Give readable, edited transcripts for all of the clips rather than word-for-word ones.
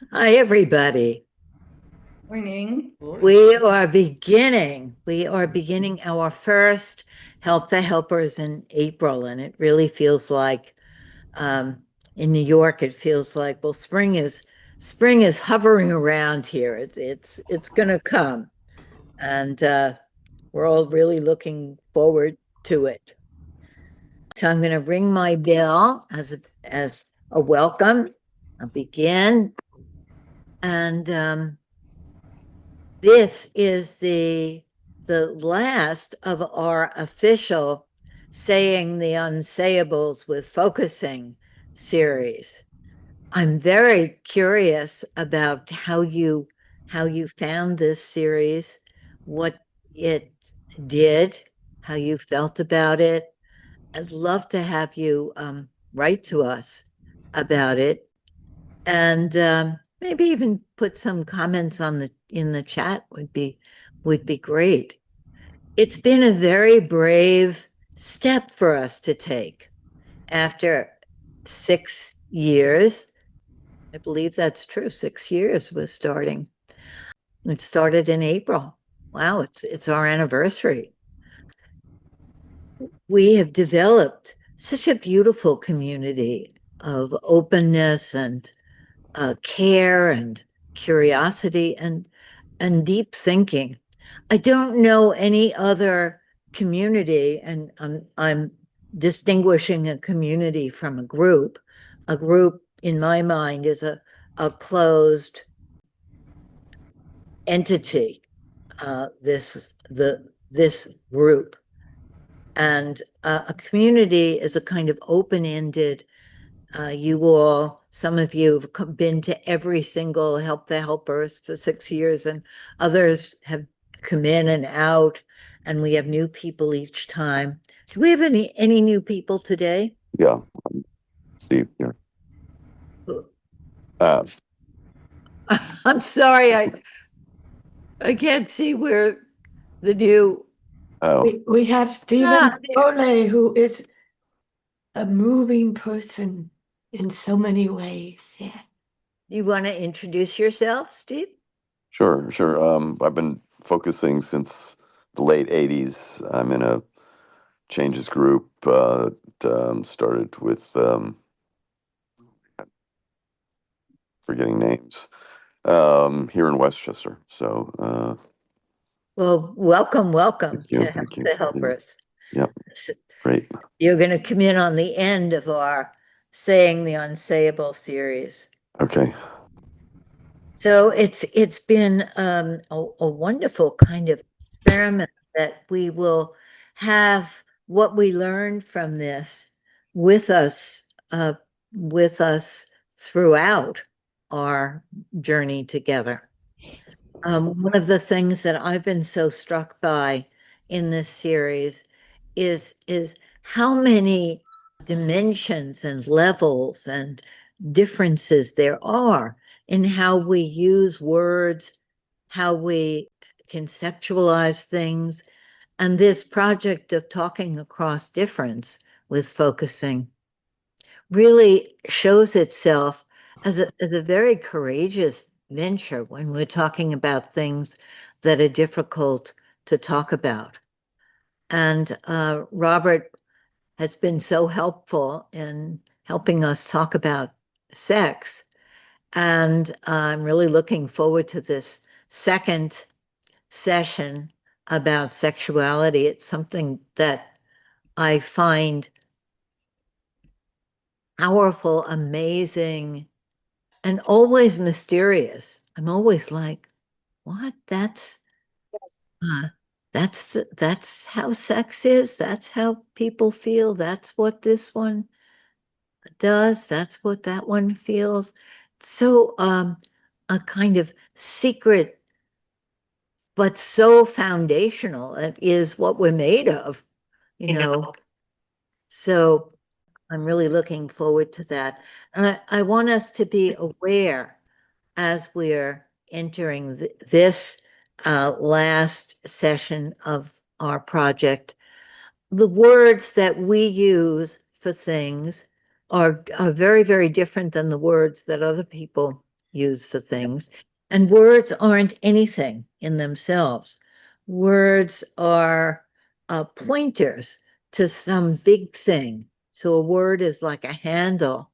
Hi, everybody. Morning. We are beginning our first Help the Helpers in April, and it really feels like um, in New York, it feels like, well, spring is hovering around here. It's gonna come, and we're all really looking forward to it. So I'm going to ring my bell as a welcome. I'll begin, and this is the last of our official Saying the Unsayables with Focusing series. I'm very curious about how you found this series, what it did, how you felt about it. I'd love to have you write to us about it, and maybe even put some comments on the in the chat would be great. It's been a very brave step for us to take after 6 years. I believe that's true. 6 years was starting. It started in April. Wow, it's our anniversary. We have developed such a beautiful community of openness and care and curiosity and deep thinking. I don't know any other community, and I'm distinguishing a community from a group. A group, in my mind, is a closed entity. This group, and a community is a kind of open-ended. Some of you have been to every single Help the Helpers for 6 years, and others have come in and out, and we have new people each time. Do we have any new people today? Yeah, Steve here. Uh, I'm sorry, I can't see where the new. oh, We have Stephen There. Ole, who is a moving person in so many ways. Yeah. You want to introduce yourself, Steve? sure, sure. I've been focusing since the late '80s. I'm in a changes group. Started with forgetting names here in Westchester. So Well, welcome thank you, to Help thank you. the Yeah, Helpers. yeah, great. You're going to come in on the end of our Saying the Unsayable series. Okay. So it's been a wonderful kind of experiment that we will have what we learned from this with us uh, with us throughout our journey together. One of the things that I've been so struck by in this series is how many dimensions and levels and differences there are in how we use words, how we conceptualize things, and this project of talking across difference with focusing really shows itself as a very courageous venture when we're talking about things that are difficult to talk about. And Robert has been so helpful in helping us talk about sex. And I'm really looking forward to this second session about sexuality. It's something that I find powerful, amazing, and always mysterious. I'm always like, what? Uh, that's how sex is. That's how people feel. That's what this one does. That's what that one feels. So, a kind of secret, but so foundational. It is what we're made of, you know. So, I'm really looking forward to that. And I want us to be aware as we're entering this last session of our project. The words that we use for things are very, very different than the words that other people use for things. And words aren't anything in themselves. Words are pointers to some big thing. So a word is like a handle,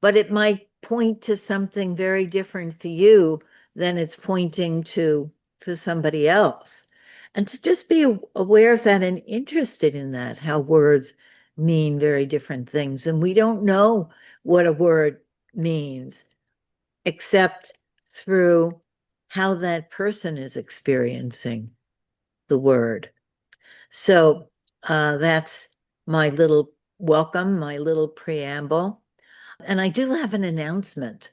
but it might point to something very different for you than it's pointing to for somebody else. And to just be aware of that and interested in that, how words mean very different things. And we don't know what a word means except through how that person is experiencing the word. So that's my little welcome, my little preamble. And I do have an announcement.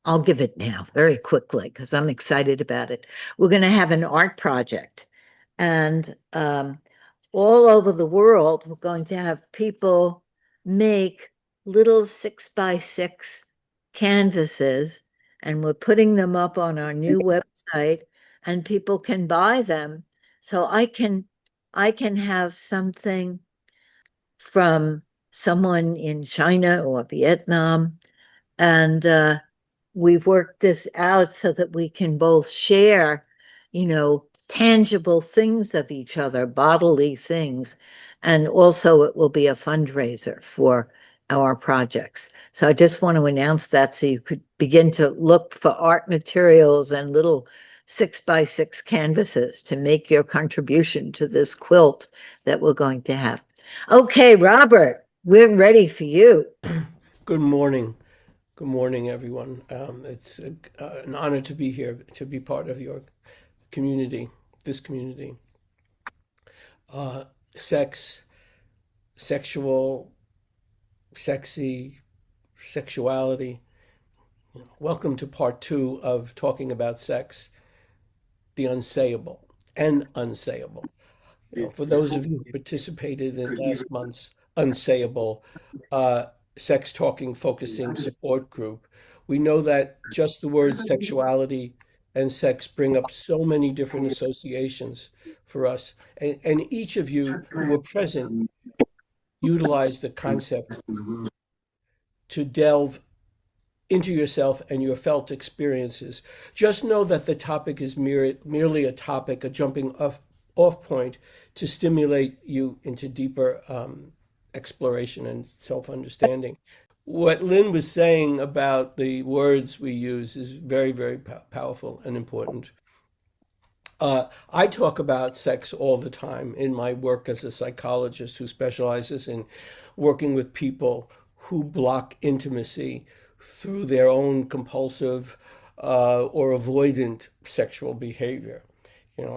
I'll give it now very quickly because I'm excited about it. We're going to have an art project. And all over the world, we're going to have people make little 6x6 canvases, and we're putting them up on our new website, and people can buy them. So I can have something from someone in China or Vietnam, and we've worked this out so that we can both share, tangible things of each other, bodily things. And also, it will be a fundraiser for our projects. So I just want to announce that so you could begin to look for art materials and little 6x6 canvases to make your contribution to this quilt that we're going to have. Okay, Robert, we're ready for you. Good morning. Good morning, everyone. It's an honor to be here, to be part of your community, this community. Sex, sexual, sexy, sexuality. Welcome to part two of talking about sex, the unsayable and unsayable. For those of you who participated in last month's Unsayable sex talking focusing support group, we know that just the words sexuality and sex bring up so many different associations for us. And each of you who were present utilized the concept to delve into yourself and your felt experiences. Just know that the topic is merely a topic, a jumping off point to stimulate you into deeper exploration and self understanding. What Lynn was saying about the words we use is very, very powerful and important. I talk about sex all the time in my work as a psychologist who specializes in working with people who block intimacy through their own compulsive or avoidant sexual behavior.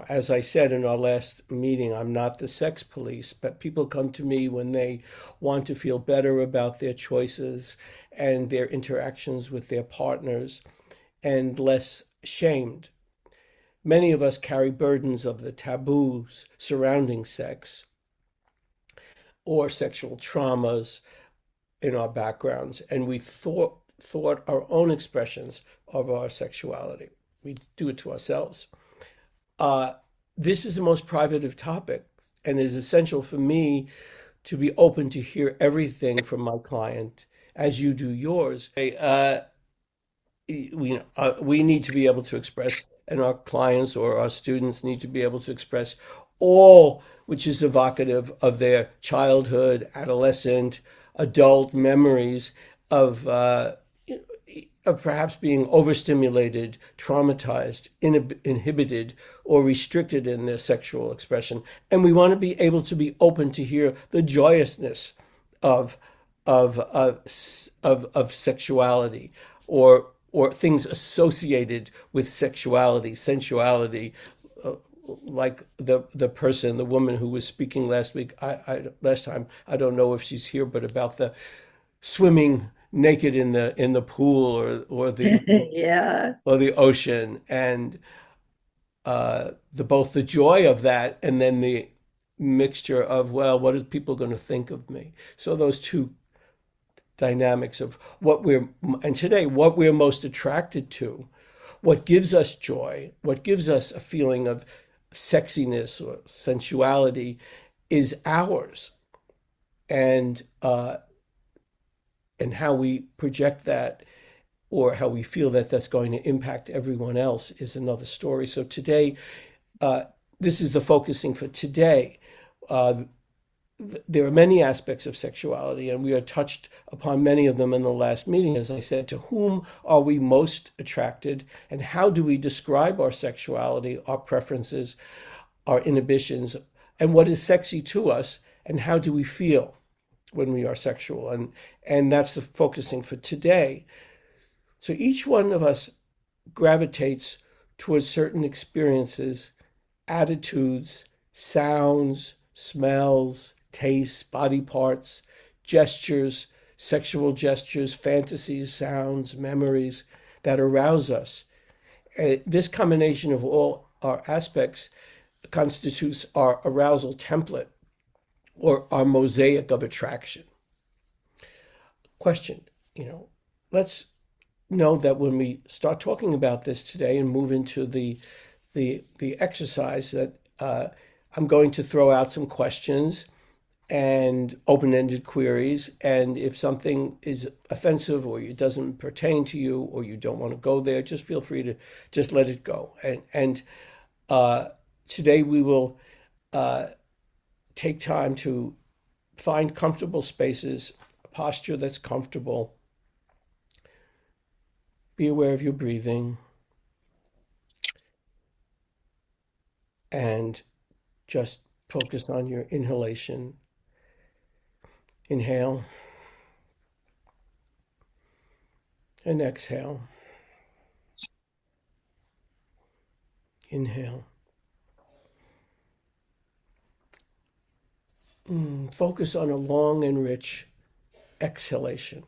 As I said in our last meeting, I'm not the sex police, but people come to me when they want to feel better about their choices and their interactions with their partners and less shamed. Many of us carry burdens of the taboos surrounding sex or sexual traumas in our backgrounds, and we thought our own expressions of our sexuality. We do it to ourselves. This is the most private of topics, and it is essential for me to be open to hear everything from my client as you do yours. We need to be able to express, and our clients or our students need to be able to express all which is evocative of their childhood, adolescent, adult memories of perhaps being overstimulated, traumatized, inhibited, or restricted in their sexual expression. And we want to be able to be open to hear the joyousness of of of, of sexuality or things associated with sexuality, sensuality, like the woman who was speaking last week. Last time, I don't know if she's here, but about the swimming naked in the pool Yeah. or the ocean, and the both the joy of that and then the mixture of, well, what are people going to think of me? So those two dynamics of what we're most attracted to, what gives us joy, what gives us a feeling of sexiness or sensuality is ours, and how we project that or how we feel that that's going to impact everyone else is another story. So today, this is the focusing for today. There are many aspects of sexuality, and we are touched upon many of them in the last meeting. As I said, to whom are we most attracted, and how do we describe our sexuality, our preferences, our inhibitions, and what is sexy to us, and how do we feel when we are sexual? And that's the focusing for today. So each one of us gravitates towards certain experiences, attitudes, sounds, smells, tastes, body parts, gestures, sexual gestures, fantasies, sounds, memories that arouse us. And this combination of all our aspects constitutes our arousal template or our mosaic of attraction. Question, let's know that when we start talking about this today and move into the exercise, that I'm going to throw out some questions and open-ended queries, and if something is offensive or it doesn't pertain to you or you don't want to go there, just feel free to just let it go. And today we will take time to find comfortable spaces, a posture that's comfortable. Be aware of your breathing and just focus on your inhalation. Inhale and exhale. Inhale. Focus on a long and rich exhalation.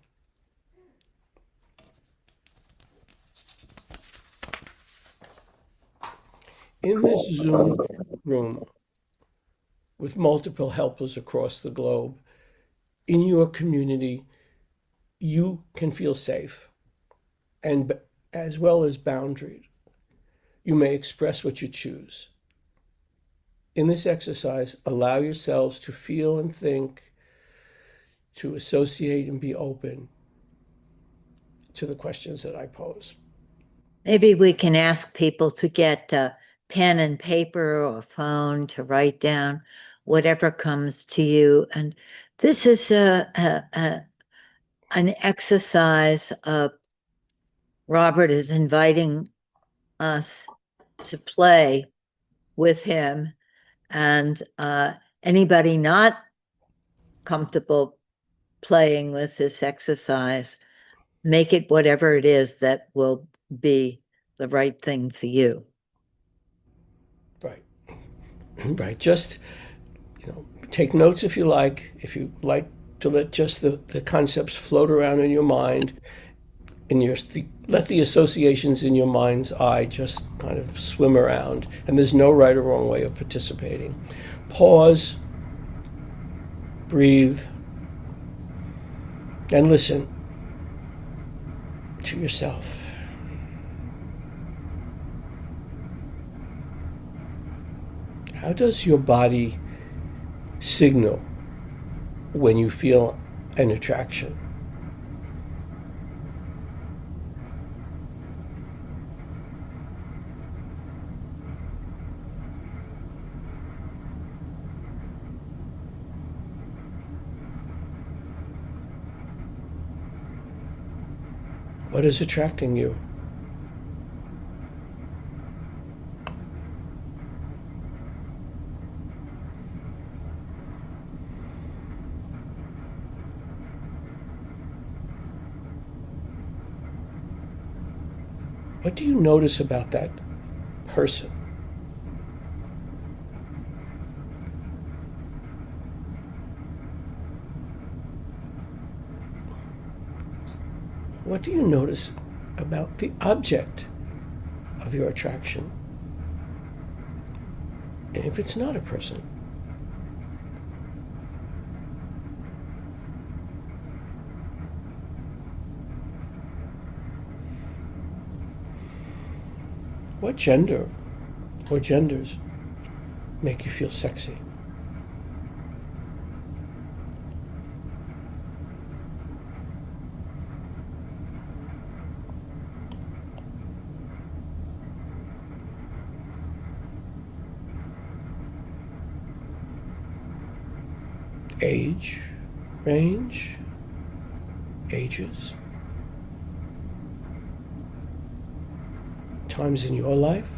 In this Zoom room, with multiple helpers across the globe, in your community, you can feel safe, and as well as boundaried. You may express what you choose. In this exercise, allow yourselves to feel and think, to associate and be open to the questions that I pose. Maybe we can ask people to get a pen and paper or a phone to write down whatever comes to you. And this is an exercise. Robert is inviting us to play with him, and anybody not comfortable playing with this exercise, make it whatever it is that will be the right thing for you. Right. Right. Just, take notes if you like. If you like to let just the concepts float around in your mind, let the associations in your mind's eye just kind of swim around. And there's no right or wrong way of participating. Pause, breathe, and listen to yourself. How does your body signal when you feel an attraction? What is attracting you? What do you notice about that person? What do you notice about the object of your attraction? And if it's not a person, what gender or genders make you feel sexy? age range, ages, times in your life.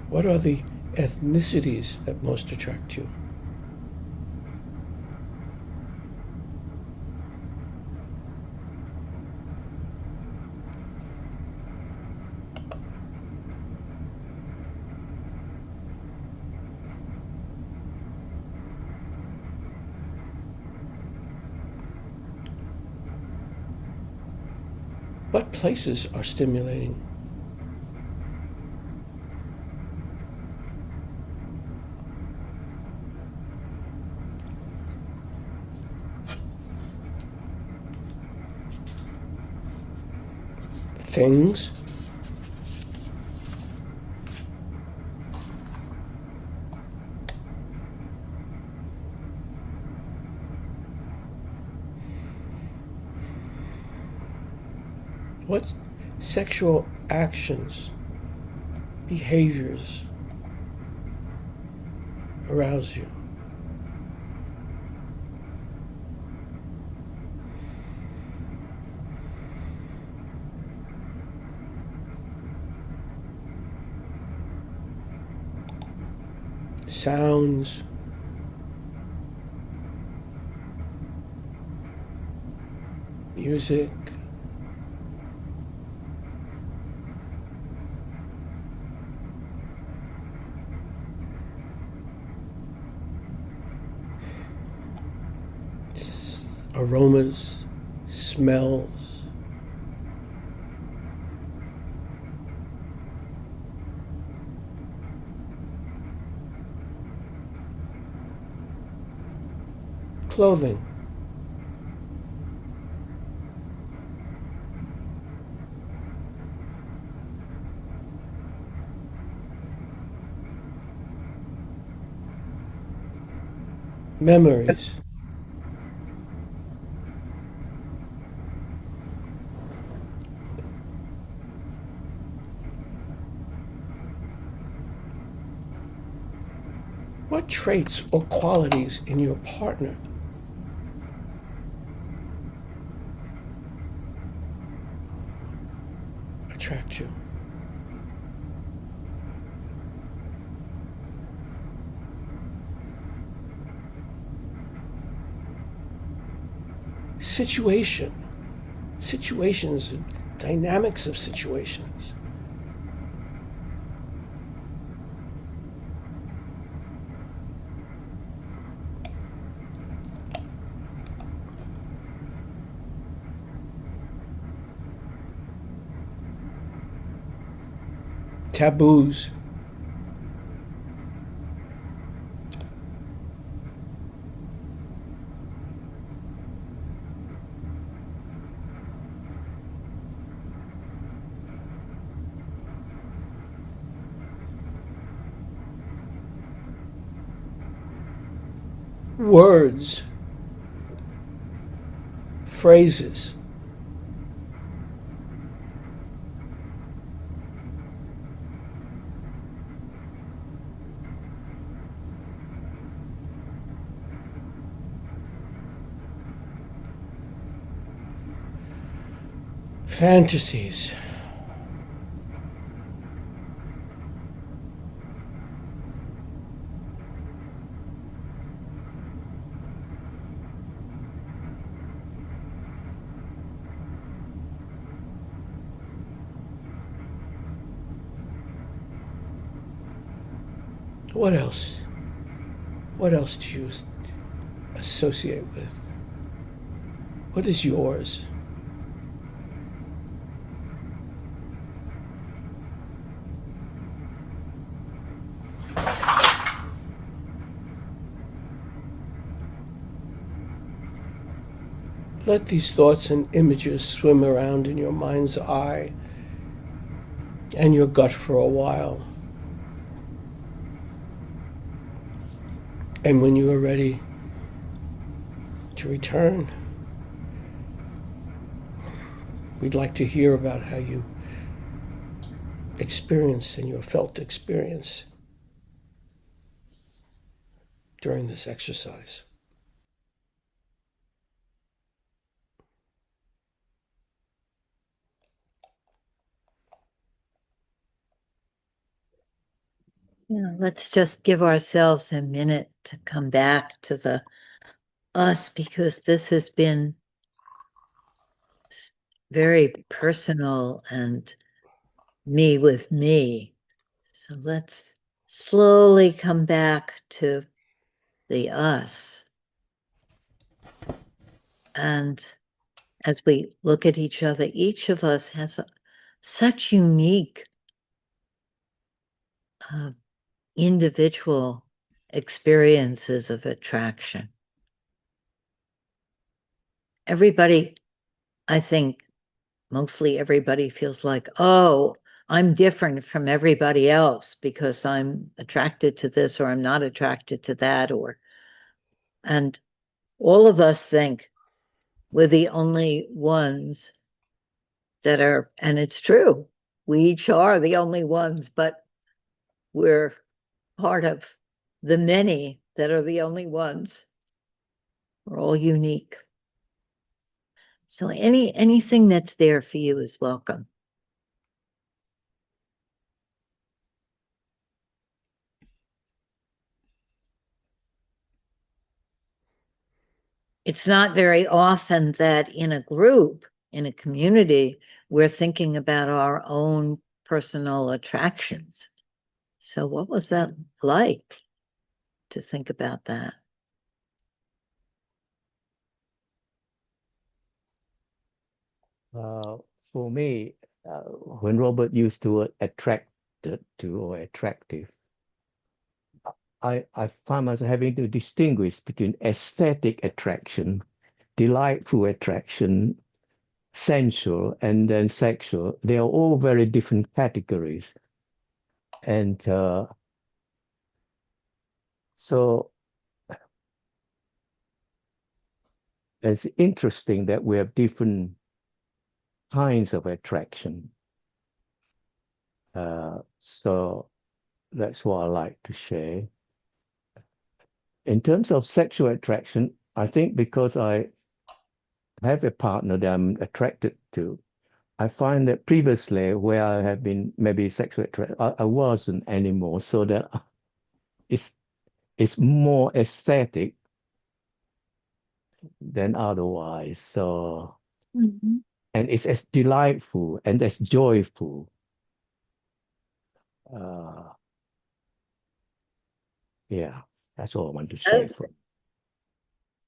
What are the ethnicities that most attract you? What places are stimulating? Things. What sexual actions, behaviors arouse you? Sounds, music, aromas, smells, clothing, memories. What traits or qualities in your partner attract you? Situations, dynamics of situations. Taboos. Words, phrases, fantasies. What else? What else do you associate with? What is yours? Let these thoughts and images swim around in your mind's eye and your gut for a while. And when you are ready, to return. We'd like to hear about how you experienced and your felt experience during this exercise. Yeah, let's just give ourselves a minute to come back to the us, because this has been very personal and me with me. So let's slowly come back to the us. And as we look at each other, each of us has such unique individual experiences of attraction. Everybody, I think, mostly everybody feels like, oh, I'm different from everybody else because I'm attracted to this or I'm not attracted to that, and all of us think we're the only ones that are, and it's true, we each are the only ones, but we're part of the many that are the only ones. We're all unique. So anything that's there for you is welcome. It's not very often that in a group, in a community, we're thinking about our own personal attractions. So what was that like to think about that? For me, when Robert used to attracted to or attractive, I find myself having to distinguish between aesthetic attraction, delightful attraction, sensual, and then sexual. They are all very different categories. And so it's interesting that we have different kinds of attraction. So that's what I like to share. In terms of sexual attraction, I think because I have a partner that I'm attracted to, I find that previously where I have been maybe sexually attracted, I wasn't anymore. So that it's it's more aesthetic than otherwise. So and it's as delightful and as joyful. Uh, yeah, that's all I want to say.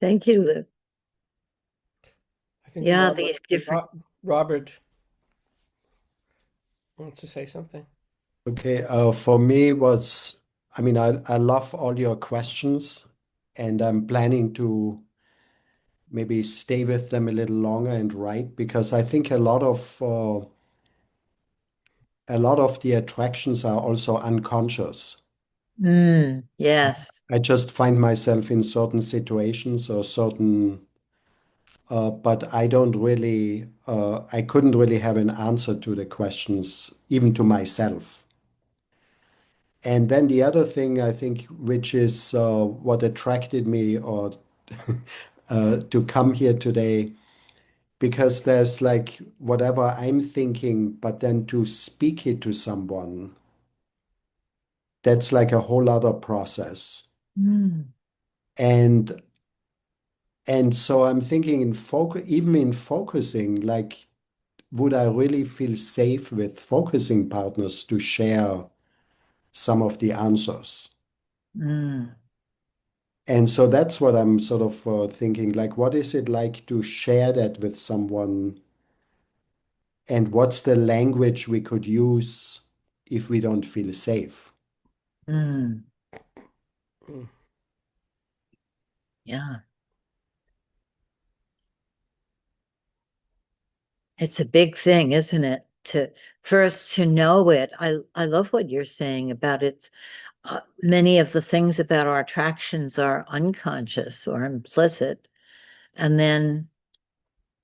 Thank you, Lou. I think Yeah, Robert, these different. Robert wants to say something. Okay, for me I mean, I love all your questions, and I'm planning to maybe stay with them a little longer and write, because I think a lot of the attractions are also unconscious. Yes. I just find myself in certain situations or certain, but I couldn't really have an answer to the questions, even to myself. And then the other thing I think, which is what attracted me or to come here today, because there's like whatever I'm thinking, but then to speak it to someone, that's like a whole other process. Mm. And so I'm thinking even in focusing, like, would I really feel safe with focusing partners to share some of the answers? Mm. And so that's what I'm sort of thinking, like, what is it like to share that with someone? And what's the language we could use if we don't feel safe? Mm. Yeah. It's a big thing, isn't it? To know it. I love what you're saying about it. Many of the things about our attractions are unconscious or implicit, and then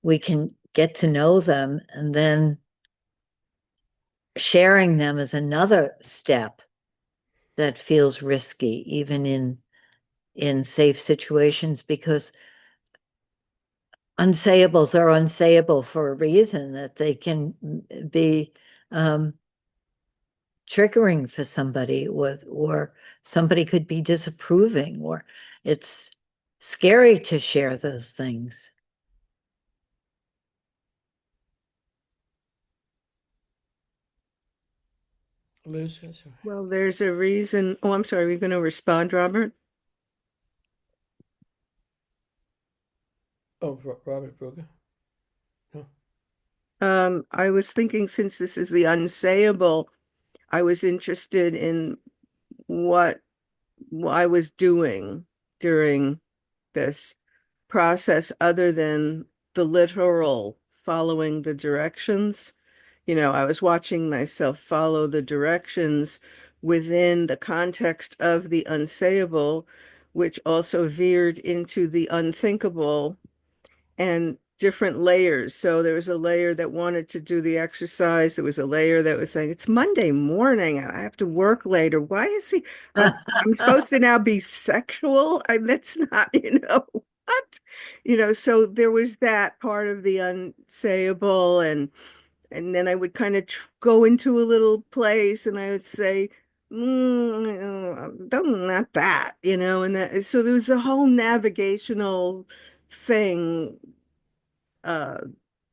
we can get to know them, and then sharing them is another step that feels risky, even in safe situations, because unsayables are unsayable for a reason, that they can be triggering for somebody, or somebody could be disapproving, or it's scary to share those things. Liz, yes. Well, there's a reason. Oh, I'm sorry. We're going to respond, Robert. Oh, Robert Brugger. I was thinking, since this is the unsayable, I was interested in what I was doing during this process other than the literal following the directions. I was watching myself follow the directions within the context of the unsayable, which also veered into the unthinkable and different layers. So there was a layer that wanted to do the exercise. There was a layer that was saying, it's Monday morning. I have to work later. Why is he? I'm supposed to now be sexual? That's not, what? So there was that part of the unsayable, and then I would kind of go into a little place and I would say, not that, and so there was a whole navigational thing uh,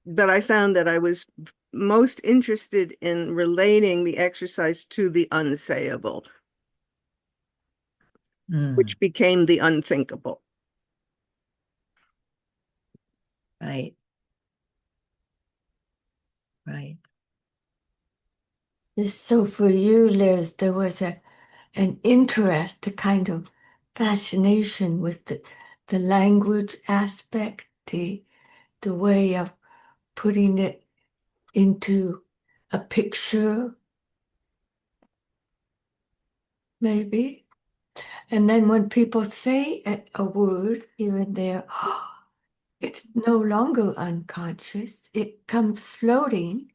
that I found that I was most interested in relating the exercise to the unsayable, Mm, which became the unthinkable. right, right. So for you, Liz, there was an interest, a kind of fascination with the language aspect, the way of putting it into a picture, maybe. And then when people say a word here and there, it's no longer unconscious. It comes floating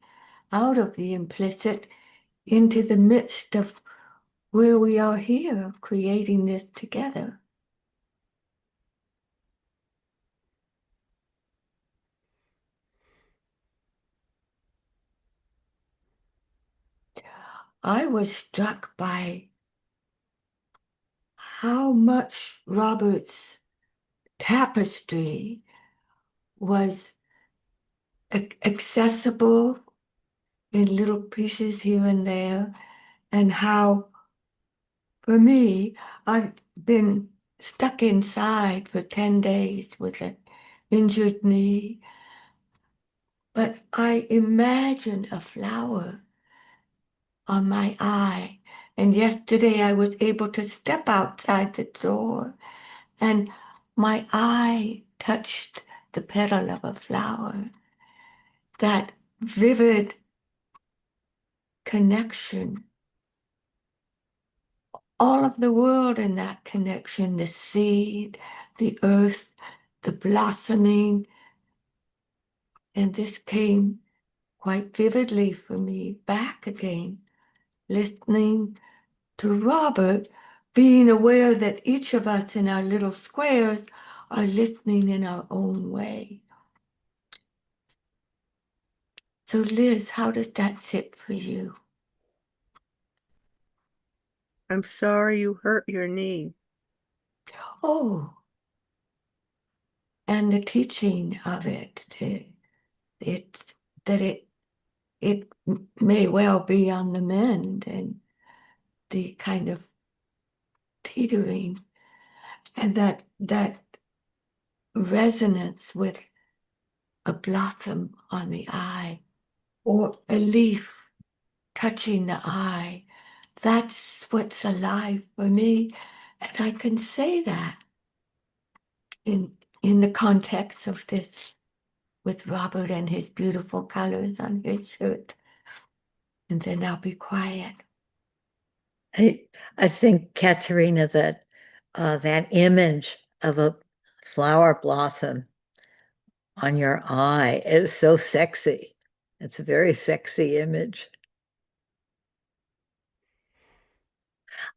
out of the implicit into the midst of where we are here creating this together. I was struck by how much Robert's tapestry was accessible in little pieces here and there, and how, for me, I've been stuck inside for 10 days with an injured knee, but I imagine a flower on my eye. And yesterday I was able to step outside the door and my eye touched the petal of a flower. That vivid connection, all of the world in that connection, the seed, the earth, the blossoming. And this came quite vividly for me back again, listening to Robert, being aware that each of us in our little squares are listening in our own way. So, Liz, how does that sit for you? I'm sorry you hurt your knee. Oh, and the teaching of it that it may well be on the mend, and the kind of teetering, and that resonance with a blossom on the eye or a leaf touching the eye. That's what's alive for me. And I can say that in the context of this with Robert and his beautiful colors on his shirt. And then I'll be quiet. I think, Katerina, that that image of a flower blossom on your eye. It's so sexy. It's a very sexy image.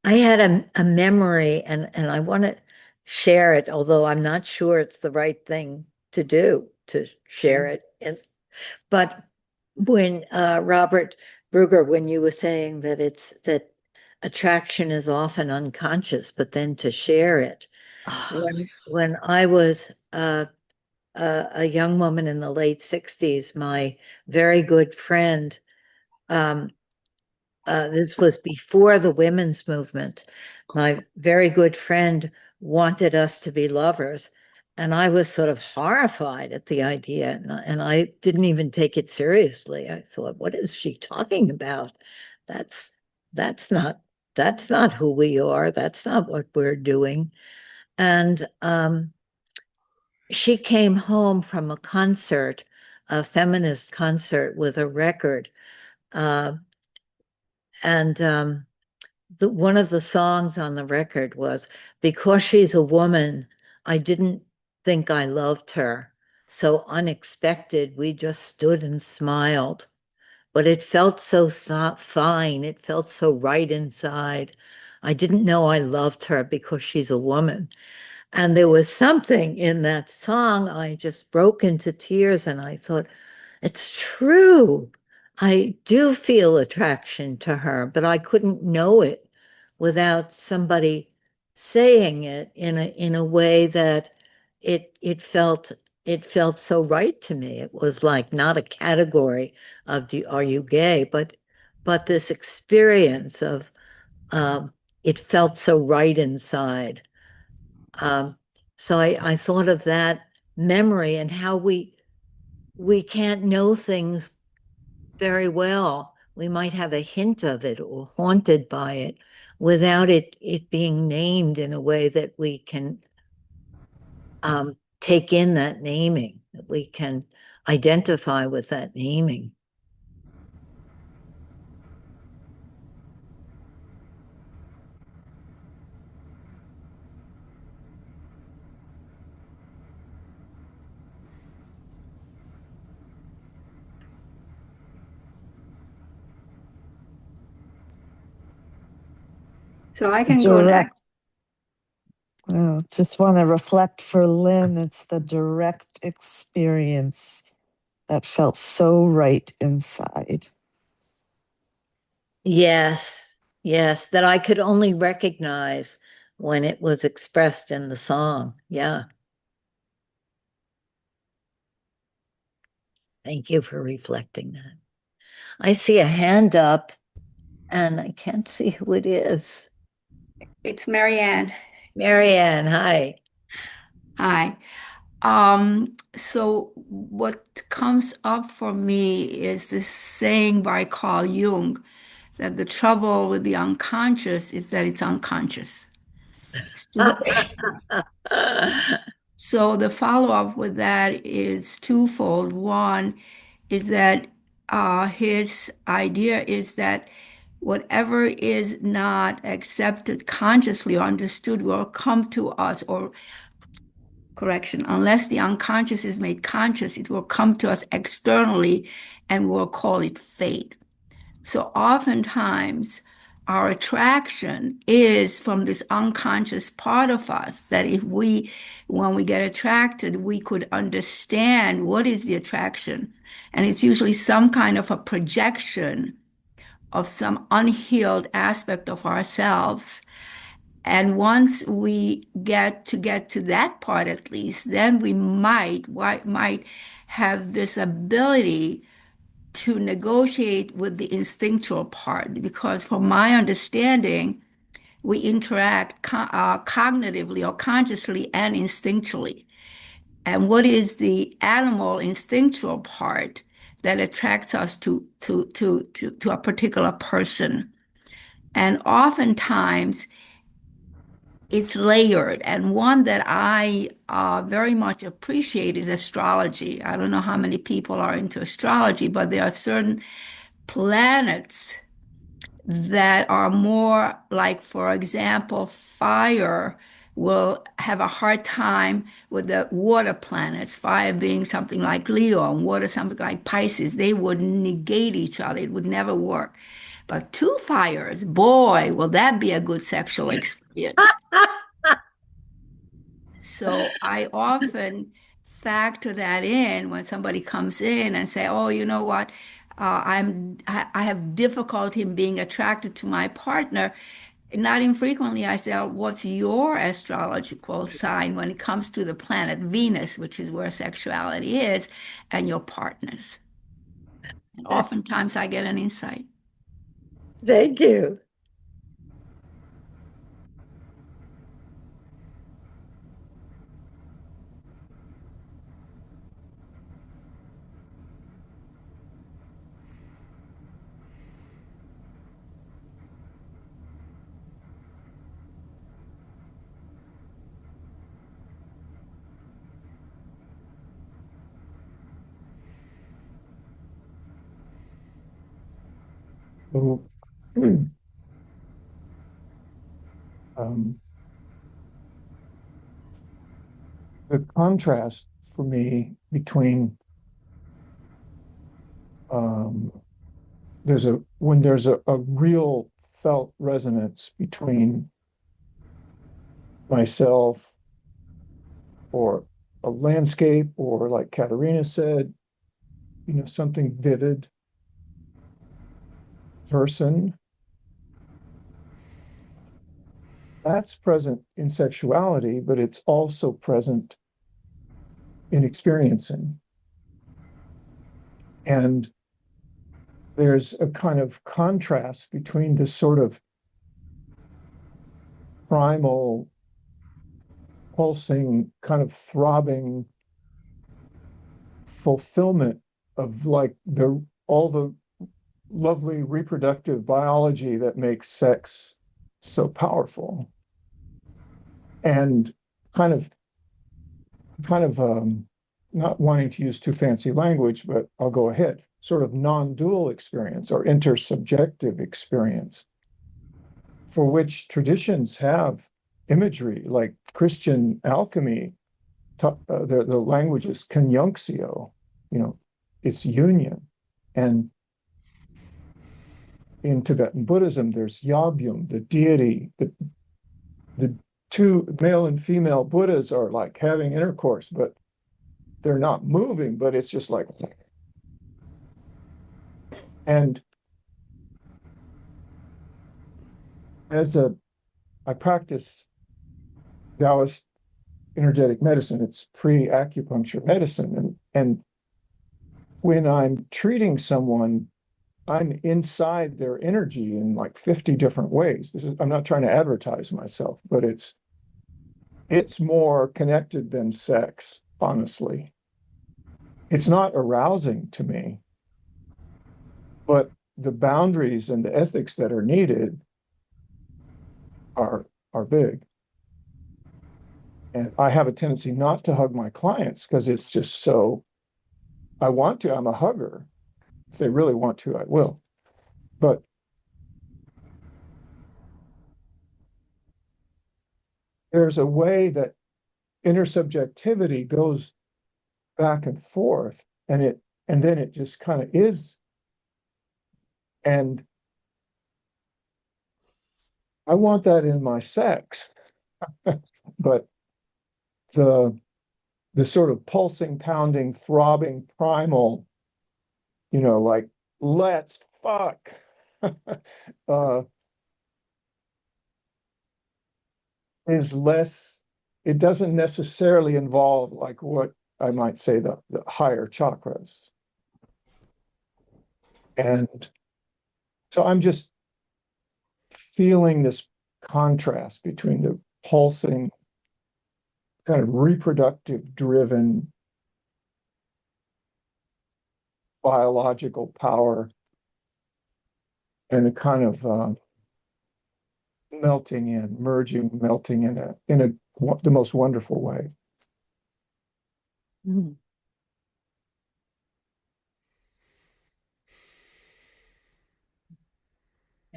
I had a memory and I want to share it, although I'm not sure it's the right thing to do to share it. But when Robert Bruger, when you were saying that it's that attraction is often unconscious, but then to share it. When I was a young woman in the late 60s, my very good friend, um, this was before the women's movement. My very good friend wanted us to be lovers, and I was sort of horrified at the idea, and I didn't even take it seriously. I thought, what is she talking about? That's that's not that's not who we are. That's not what we're doing. And she came home from a concert, a feminist concert with a record. Uh, and one of the songs on the record was, "Because she's a woman, I didn't think I loved her. So unexpected, we just stood and smiled. But it felt so fine. It felt so right inside. I didn't know I loved her because she's a woman." And there was something in that song. I just broke into tears and I thought, it's true. I do feel attraction to her, but I couldn't know it without somebody saying it in a way that it felt so right to me. It was like not a category of are you gay, but this experience of it felt so right inside. Um, so I thought of that memory and how we can't know things very well. We might have a hint of it or haunted by it without it being named in a way that we can take in that naming, that we can identify with that naming. So I can go Direct. next. Just want to reflect for Lynn. It's the direct experience that felt so right inside. Yes, yes, that I could only recognize when it was expressed in the song. Yeah. Thank you for reflecting that. I see a hand up and I can't see who it is. It's Marianne. Marianne, hi. Hi. So what comes up for me is this saying by Carl Jung that the trouble with the unconscious is that it's unconscious. So, so the follow-up with that is twofold. One is that his idea is that whatever is not accepted consciously or understood will come to us, or correction, unless the unconscious is made conscious, it will come to us externally and we'll call it fate. So oftentimes, our attraction is from this unconscious part of us that when we get attracted, we could understand what is the attraction. And it's usually some kind of a projection of some unhealed aspect of ourselves. And once we get to that part, at least, then we might have this ability to negotiate with the instinctual part, because from my understanding, we interact cognitively or consciously and instinctually. And what is the animal instinctual part that attracts us to a particular person? And oftentimes it's layered. And one that I very much appreciate is astrology. I don't know how many people are into astrology, but there are certain planets that are more like, for example, fire will have a hard time with the water planets, fire being something like Leo and water something like Pisces. They would negate each other. It would never work. But two fires, boy, will that be a good sexual experience. So I often factor that in when somebody comes in and say, "Oh, you know what? I have difficulty in being attracted to my partner." Not infrequently, I say, "Oh, what's your astrological sign when it comes to the planet Venus, which is where sexuality is, and your partners?" And oftentimes I get an insight. Thank you. So, um, the contrast for me between um, there's a real felt resonance between myself or a landscape or like Katerina said, something vivid person that's present in sexuality, but it's also present in experiencing. And there's a kind of contrast between this sort of primal, pulsing, kind of throbbing fulfillment of like all the lovely reproductive biology that makes sex so powerful, and kind of not wanting to use too fancy language, but I'll go ahead, sort of non-dual experience or intersubjective experience, for which traditions have imagery, like Christian alchemy. The language is conjunctio, it's union. And in Tibetan Buddhism, there's Yabum, the deity. The two male and female Buddhas are like having intercourse, but they're not moving, but it's just like, and I practice Taoist energetic medicine. It's pre-acupuncture medicine. And when I'm treating someone, I'm inside their energy in like 50 different ways. I'm not trying to advertise myself, but it's more connected than sex, honestly. It's not arousing to me, but the boundaries and the ethics that are needed are big. And I have a tendency not to hug my clients because it's just so, I want to, I'm a hugger. If they really want to, I will. But there's a way that intersubjectivity goes back and forth, and then it just kind of is. And I want that in my sex. But the sort of pulsing, pounding, throbbing, primal, like let's fuck, uh, is less. It doesn't necessarily involve like what I might say the higher chakras. And so I'm just feeling this contrast between the pulsing, kind of reproductive driven biological power and a kind of melting in the most wonderful way. Mm.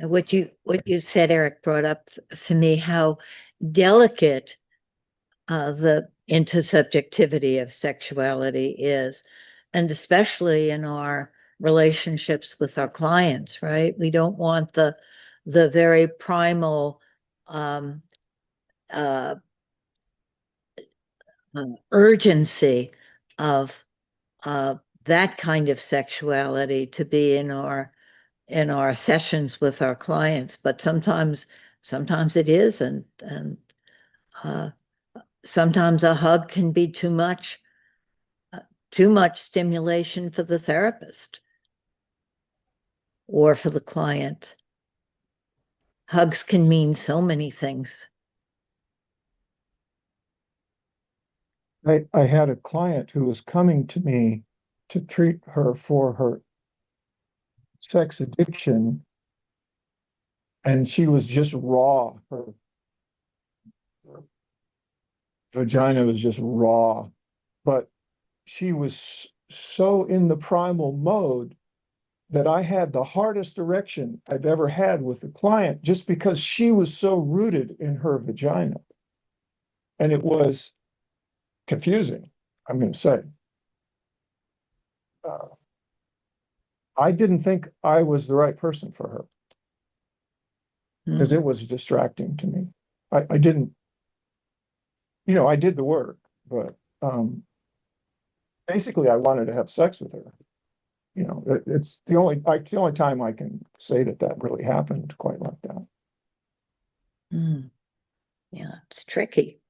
What you said, Eric, brought up for me how delicate the intersubjectivity of sexuality is, and especially in our relationships with our clients, right? We don't want the very primal um, uh, urgency of that kind of sexuality to be in our sessions with our clients. But sometimes it is, and uh, sometimes a hug can be too much stimulation for the therapist or for the client. Hugs can mean so many things. I had a client who was coming to me to treat her for her sex addiction, and she was just raw. Her vagina was just raw, but she was so in the primal mode that I had the hardest erection I've ever had with a client just because she was so rooted in her vagina. And it was confusing, I'm going to say. Uh, I didn't think I was the right person for her because it was distracting to me. I didn't, I did the work, but basically I wanted to have sex with her. It's the only time I can say that that really happened quite like that. Yeah, it's tricky.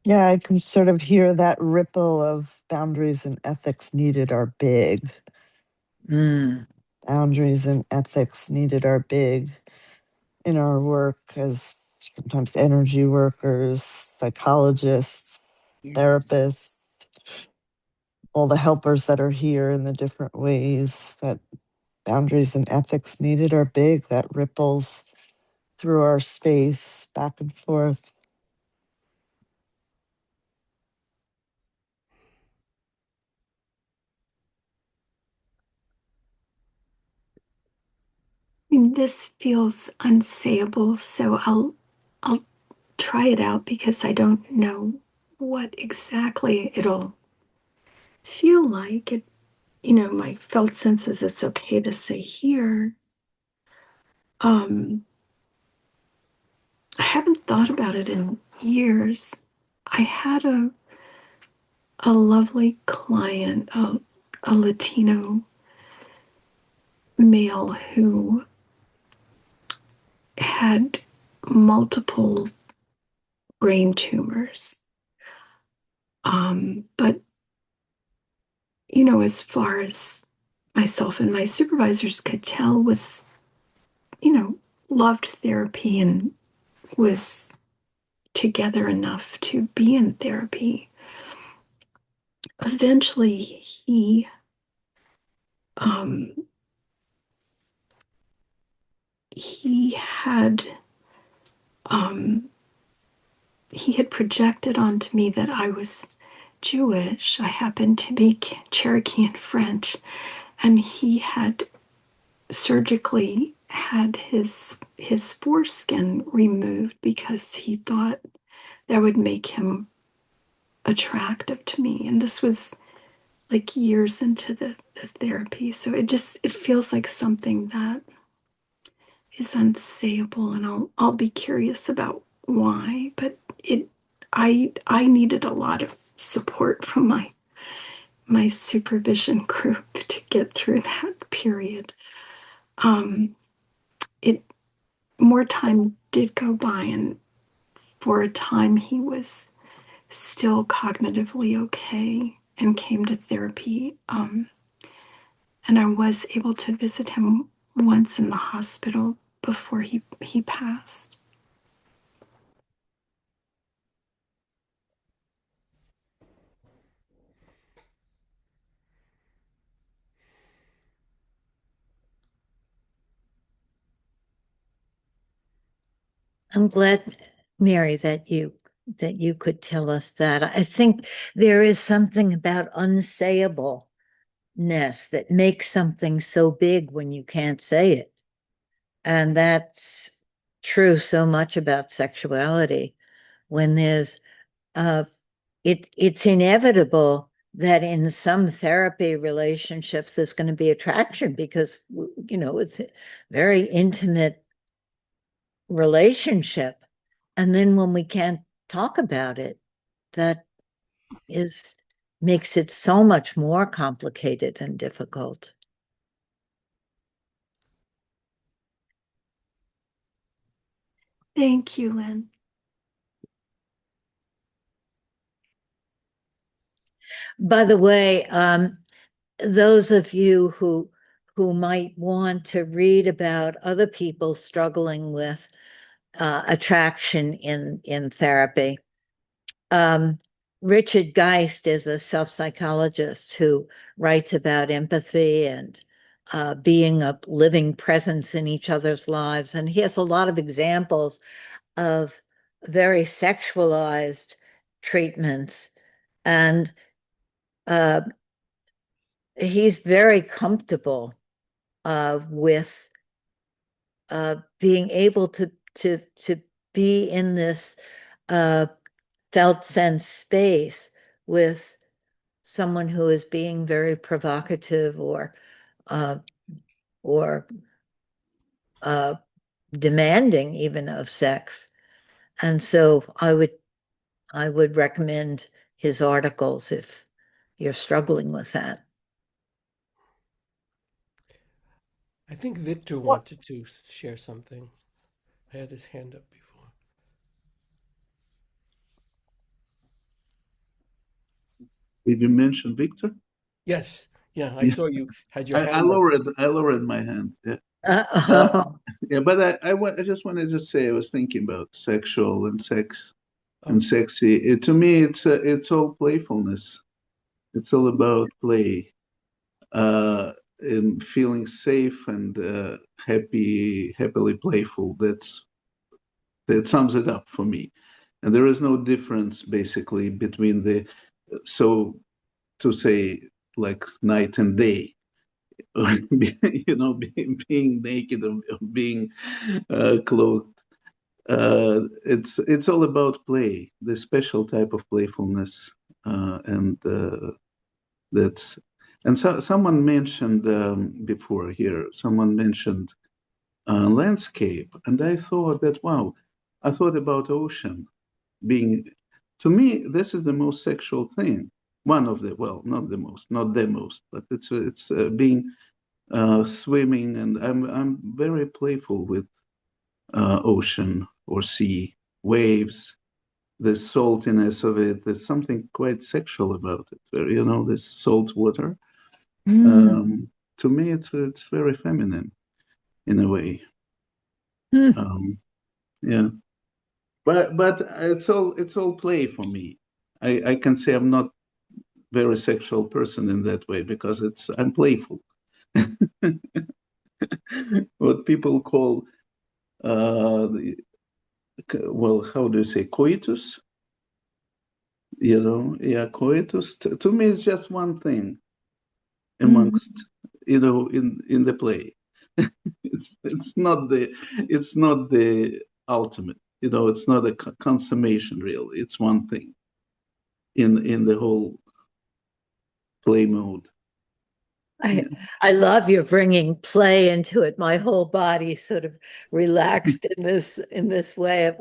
Yeah, I can sort of hear that ripple of boundaries and ethics needed are big. Mm. Boundaries and ethics needed are big in our work as sometimes energy workers, psychologists, therapists, all the helpers that are here in the different ways that boundaries and ethics needed are big. That ripples through our space back and forth. I mean, this feels unsayable, so I'll try it out because I don't know what exactly it'll feel like. My felt sense is it's okay to say here. Um, I haven't thought about it in years. I had a lovely client, a Latino male who had multiple brain tumors. But as far as myself and my supervisors could tell, was, loved therapy and was together enough to be in therapy. Eventually, um, he had um, he had projected onto me that I was Jewish. I happened to be Cherokee and French, and he had surgically had his foreskin removed because he thought that would make him attractive to me. And this was like years into the therapy. So it feels like something that is unsayable, and I'll be curious about why. But I needed a lot of support from my supervision group to get through that period. It More time did go by, and for a time he was still cognitively okay and came to therapy. And I was able to visit him once in the hospital before he passed. I'm glad, Mary, that you that you could tell us that. I think there is something about unsayableness that makes something so big when you can't say it. And that's true so much about sexuality. When there's it's inevitable that in some therapy relationships there's going to be attraction because it's a very intimate relationship. And then when we can't talk about it, that is makes it so much more complicated and difficult. Thank you, Lynn. By the way, those of you who might want to read about other people struggling with attraction in therapy, Richard Geist is a self-psychologist who writes about empathy and being a living presence in each other's lives. And he has a lot of examples of very sexualized treatments. And he's very comfortable with being able to be in this felt sense space with someone who is being very provocative uh, or demanding even of sex. And so I would recommend his articles if you're struggling with that. I think Victor What? wanted to share something. I had his hand up before. Did you mention Victor? Yes. Yeah, I Yeah. saw you had your I hand up. lowered my hand. Yeah. Uh, Yeah, but I just wanted to say I was thinking about sexual and sex Oh, and sexy. To me, it's all playfulness. It's all about play, and feeling safe and happily playful. That sums it up for me. And there is no difference basically between so to say, like night and day. Being naked or being clothed. It's all about play, the special type of playfulness, and that's. And so someone mentioned before here. Someone mentioned landscape, and I thought that wow, I thought about ocean being. To me, this is the most sexual thing. One of the well, not the most, but it's being swimming, and I'm very playful with ocean or sea, waves, the saltiness of it. There's something quite sexual about it. This salt water. mm, To me, it's very feminine in a way. mm. Um, yeah, but it's all play for me. I can say I'm not very sexual person in that way because I'm playful. What people call well, how do you say coitus? Yeah, coitus to me is just one thing Mm. amongst, in the play. It's not the ultimate. It's not a consummation really. It's one thing in the whole play mode. I Yeah. I love your bringing play into it. My whole body sort of relaxed in this way of,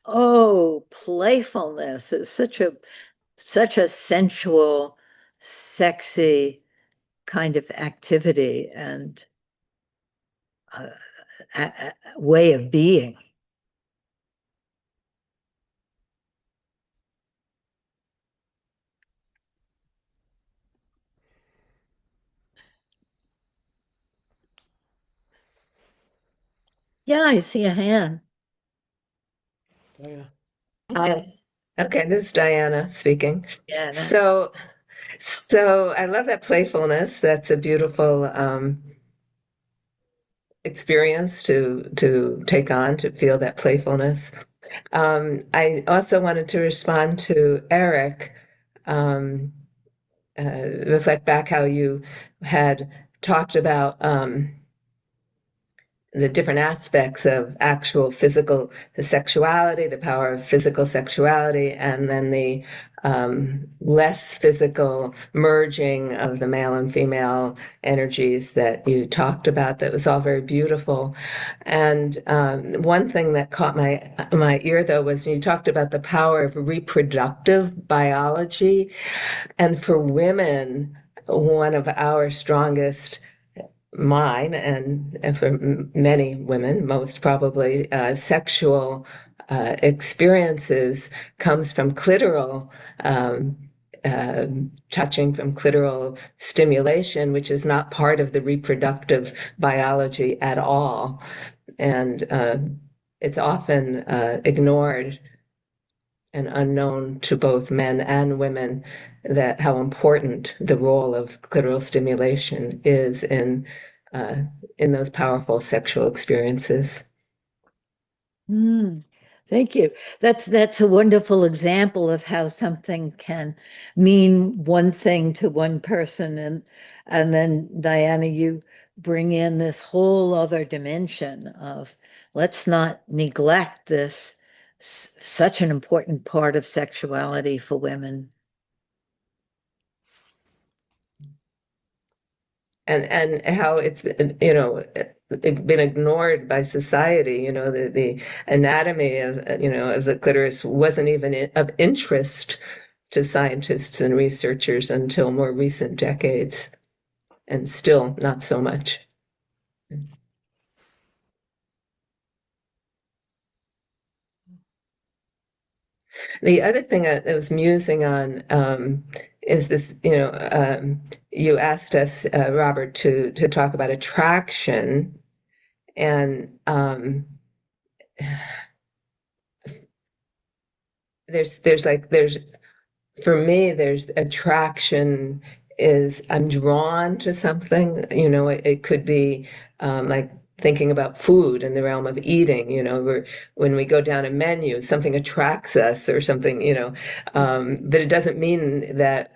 oh, playfulness is such a sensual, sexy kind of activity and uh, way of being. Yeah, I see a hand. oh yeah. Hi. Okay, this is Diana speaking. Yeah. So, so I love that playfulness. That's a beautiful experience to take on, to feel that playfulness. I also wanted to respond to Eric, um, reflect back how you had talked about the different aspects of actual physical sexuality, the power of physical sexuality, and then the less physical merging of the male and female energies that you talked about. That was all very beautiful. And one thing that caught my ear, though, was you talked about the power of reproductive biology. And for women, one of our strongest, mine and for many women, most probably, sexual experiences comes from clitoral uh, touching, from clitoral stimulation, which is not part of the reproductive biology at all. And it's often ignored and unknown to both men and women, that how important the role of clitoral stimulation is uh, in those powerful sexual experiences. Thank you. That's a wonderful example of how something can mean one thing to one person, and then Diana, you bring in this whole other dimension of let's not neglect this such an important part of sexuality for women. And how it's been, it's been ignored by society. The anatomy of the clitoris wasn't even of interest to scientists and researchers until more recent decades, and still not so much. The other thing I was musing on is this, you asked us, Robert, to talk about attraction, and there's for me, there's attraction is I'm drawn to something. It could be like thinking about food in the realm of eating. When we go down a menu, something attracts us or something. But it doesn't mean that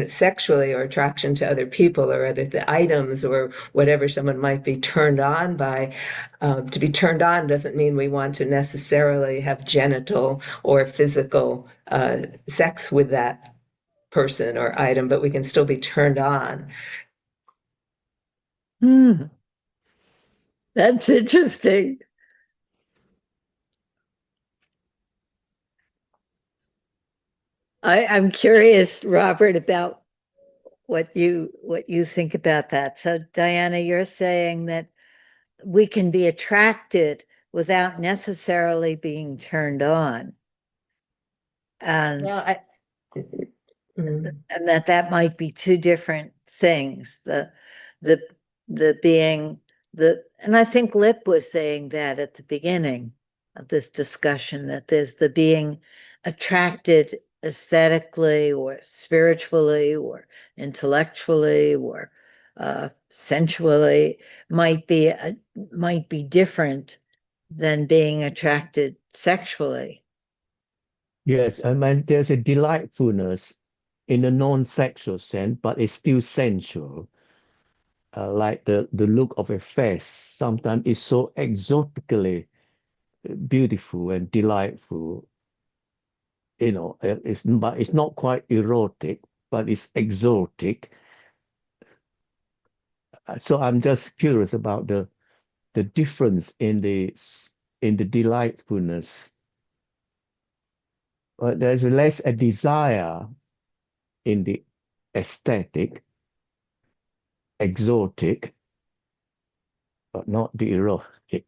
sexually, or attraction to other people or other items or whatever someone might be turned on by. To be turned on doesn't mean we want to necessarily have genital or physical sex with that person or item, but we can still be turned on. That's interesting. I'm curious, Robert, about what you think about that. So, Diana, you're saying that we can be attracted without necessarily being turned on, and Well, and that might be two different things. The being and I think Lip was saying that at the beginning of this discussion, that there's the being attracted aesthetically or spiritually or intellectually or sensually might be different than being attracted sexually. Yes, I mean, there's a delightfulness in a non-sexual sense, but it's still sensual. Like the look of a face sometimes is so exotically beautiful and delightful. But it's not quite erotic, but it's exotic. So I'm just curious about the difference in the delightfulness. There's less a desire in the aesthetic, exotic, but not the erotic,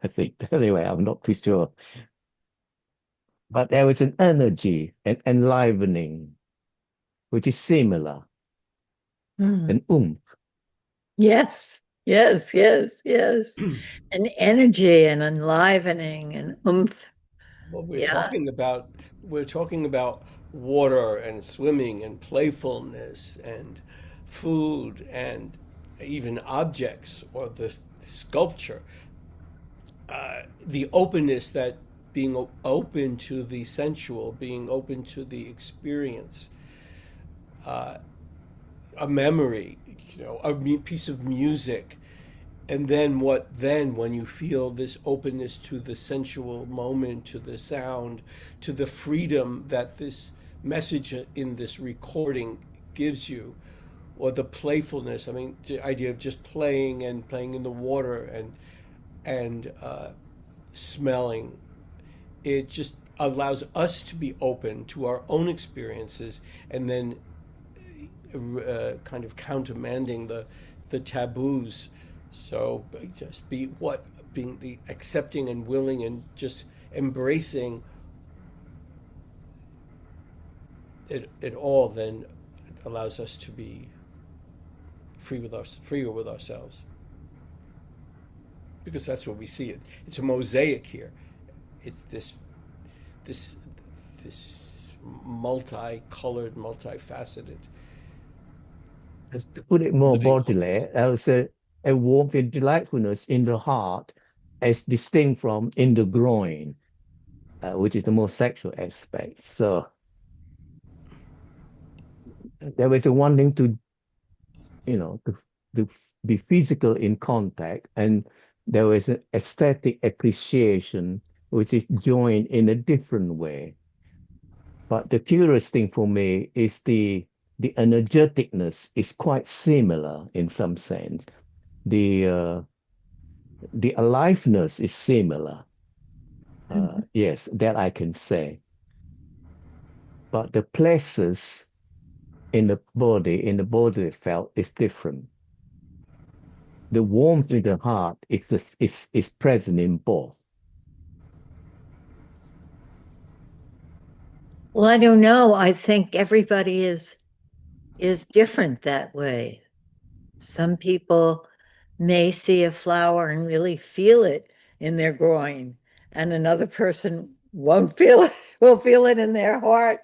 I think. Anyway, I'm not too sure. But there is an energy, an enlivening, which is similar, an oomph. Yes, yes, yes, yes. And energy and enlivening and oomph. What Yeah. we're talking about water and swimming and playfulness and food and even objects or the sculpture. The openness that being open to the sensual, being open to the experience, a memory, a piece of music. And then when you feel this openness to the sensual moment, to the sound, to the freedom that this message in this recording gives you, or the playfulness, I mean, the idea of just playing and playing in the water and smelling, it just allows us to be open to our own experiences, and then kind of countermanding the taboos. So just being the accepting and willing and just embracing it all, then allows us to be freer with ourselves, because that's what we see. It's a mosaic here. It's this multicolored, multifaceted. To put it more living broadly, as a warmth and delightfulness in the heart, as distinct from in the groin, which is the more sexual aspect. So there was a wanting to, to be physical in contact, and there was an aesthetic appreciation, which is joined in a different way. But the curious thing for me is the energeticness is quite similar in some sense. The aliveness is similar. Yes, that I can say. But the places in the body felt is different. The warmth in the heart is present in both. Well, I don't know. I think everybody is different that way. Some people may see a flower and really feel it in their groin, and another person won't feel it, will feel it in their heart.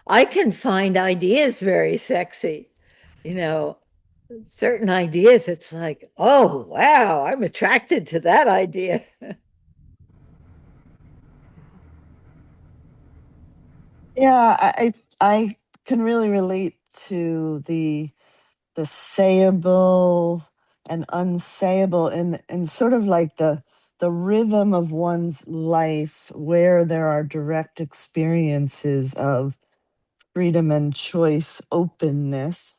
I can find ideas very sexy, you know, certain ideas. It's like, oh, wow, I'm attracted to that idea. Yeah, I can really relate to the sayable and unsayable and sort of like the rhythm of one's life where there are direct experiences of freedom and choice, openness,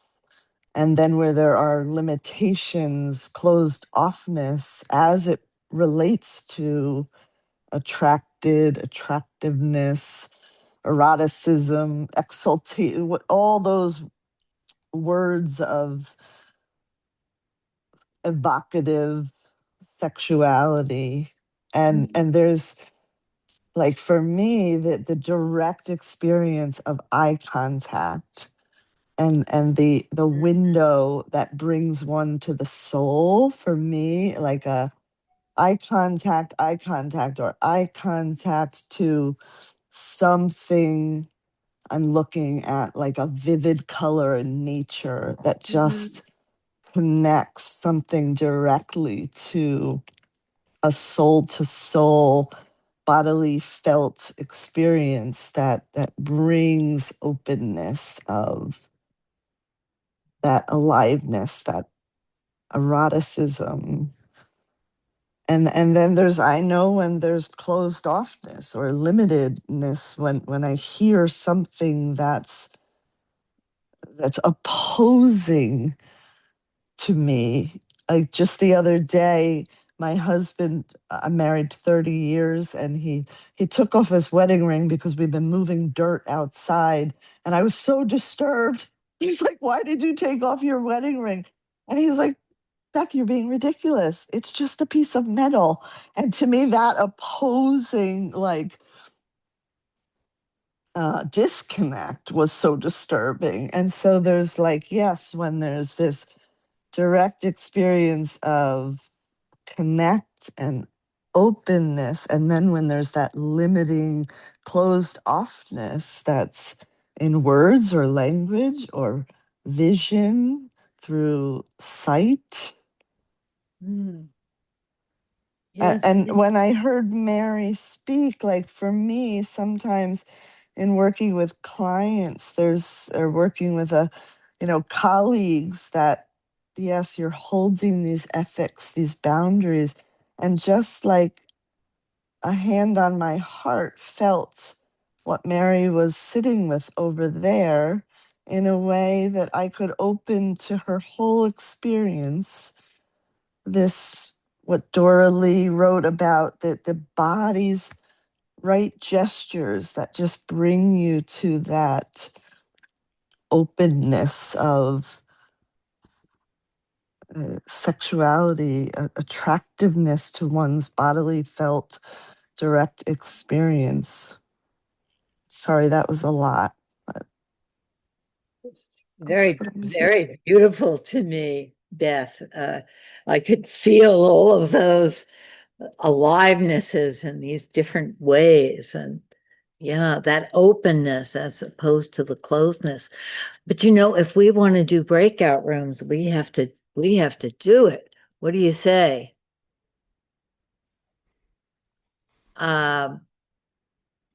and then where there are limitations, closed offness as it relates to attractiveness, eroticism, exaltation, all those words of evocative sexuality. And there's, like, for me, the direct experience of eye contact and the window that brings one to the soul, for me, like a eye contact or eye contact to something I'm looking at, like a vivid color in nature that just connects something directly to a soul to soul bodily felt experience that brings openness of that aliveness, that eroticism. And then there's, I know when there's closed offness or limitedness, when I hear something that's opposing to me. Like just the other day, my husband, I'm married 30 years, and he took off his wedding ring because we've been moving dirt outside. And I was so disturbed. He's like, "Why did you take off your wedding ring?" And he's like, "Beck, you're being ridiculous. It's just a piece of metal." And to me, that opposing, like, disconnect was so disturbing. And so there's like, yes, when there's this direct experience of connect and openness, and then when there's that limiting closed offness that's in words or language or vision through sight. Yes. And when I heard Mary speak, like for me, sometimes in working with clients, or working with colleagues that, yes, you're holding these ethics, these boundaries, and just like a hand on my heart felt what Mary was sitting with over there in a way that I could open to her whole experience. This, what Dora Lee wrote about, that the body's right gestures that just bring you to that openness of sexuality, attractiveness to one's bodily felt direct experience. Sorry, that was a lot. But It's very, what I'm hearing. very beautiful to me, Beth. I could feel all of those alivenesses in these different ways. And yeah, that openness as opposed to the closeness. But if we want to do breakout rooms, we have to do it. What do you say? Um,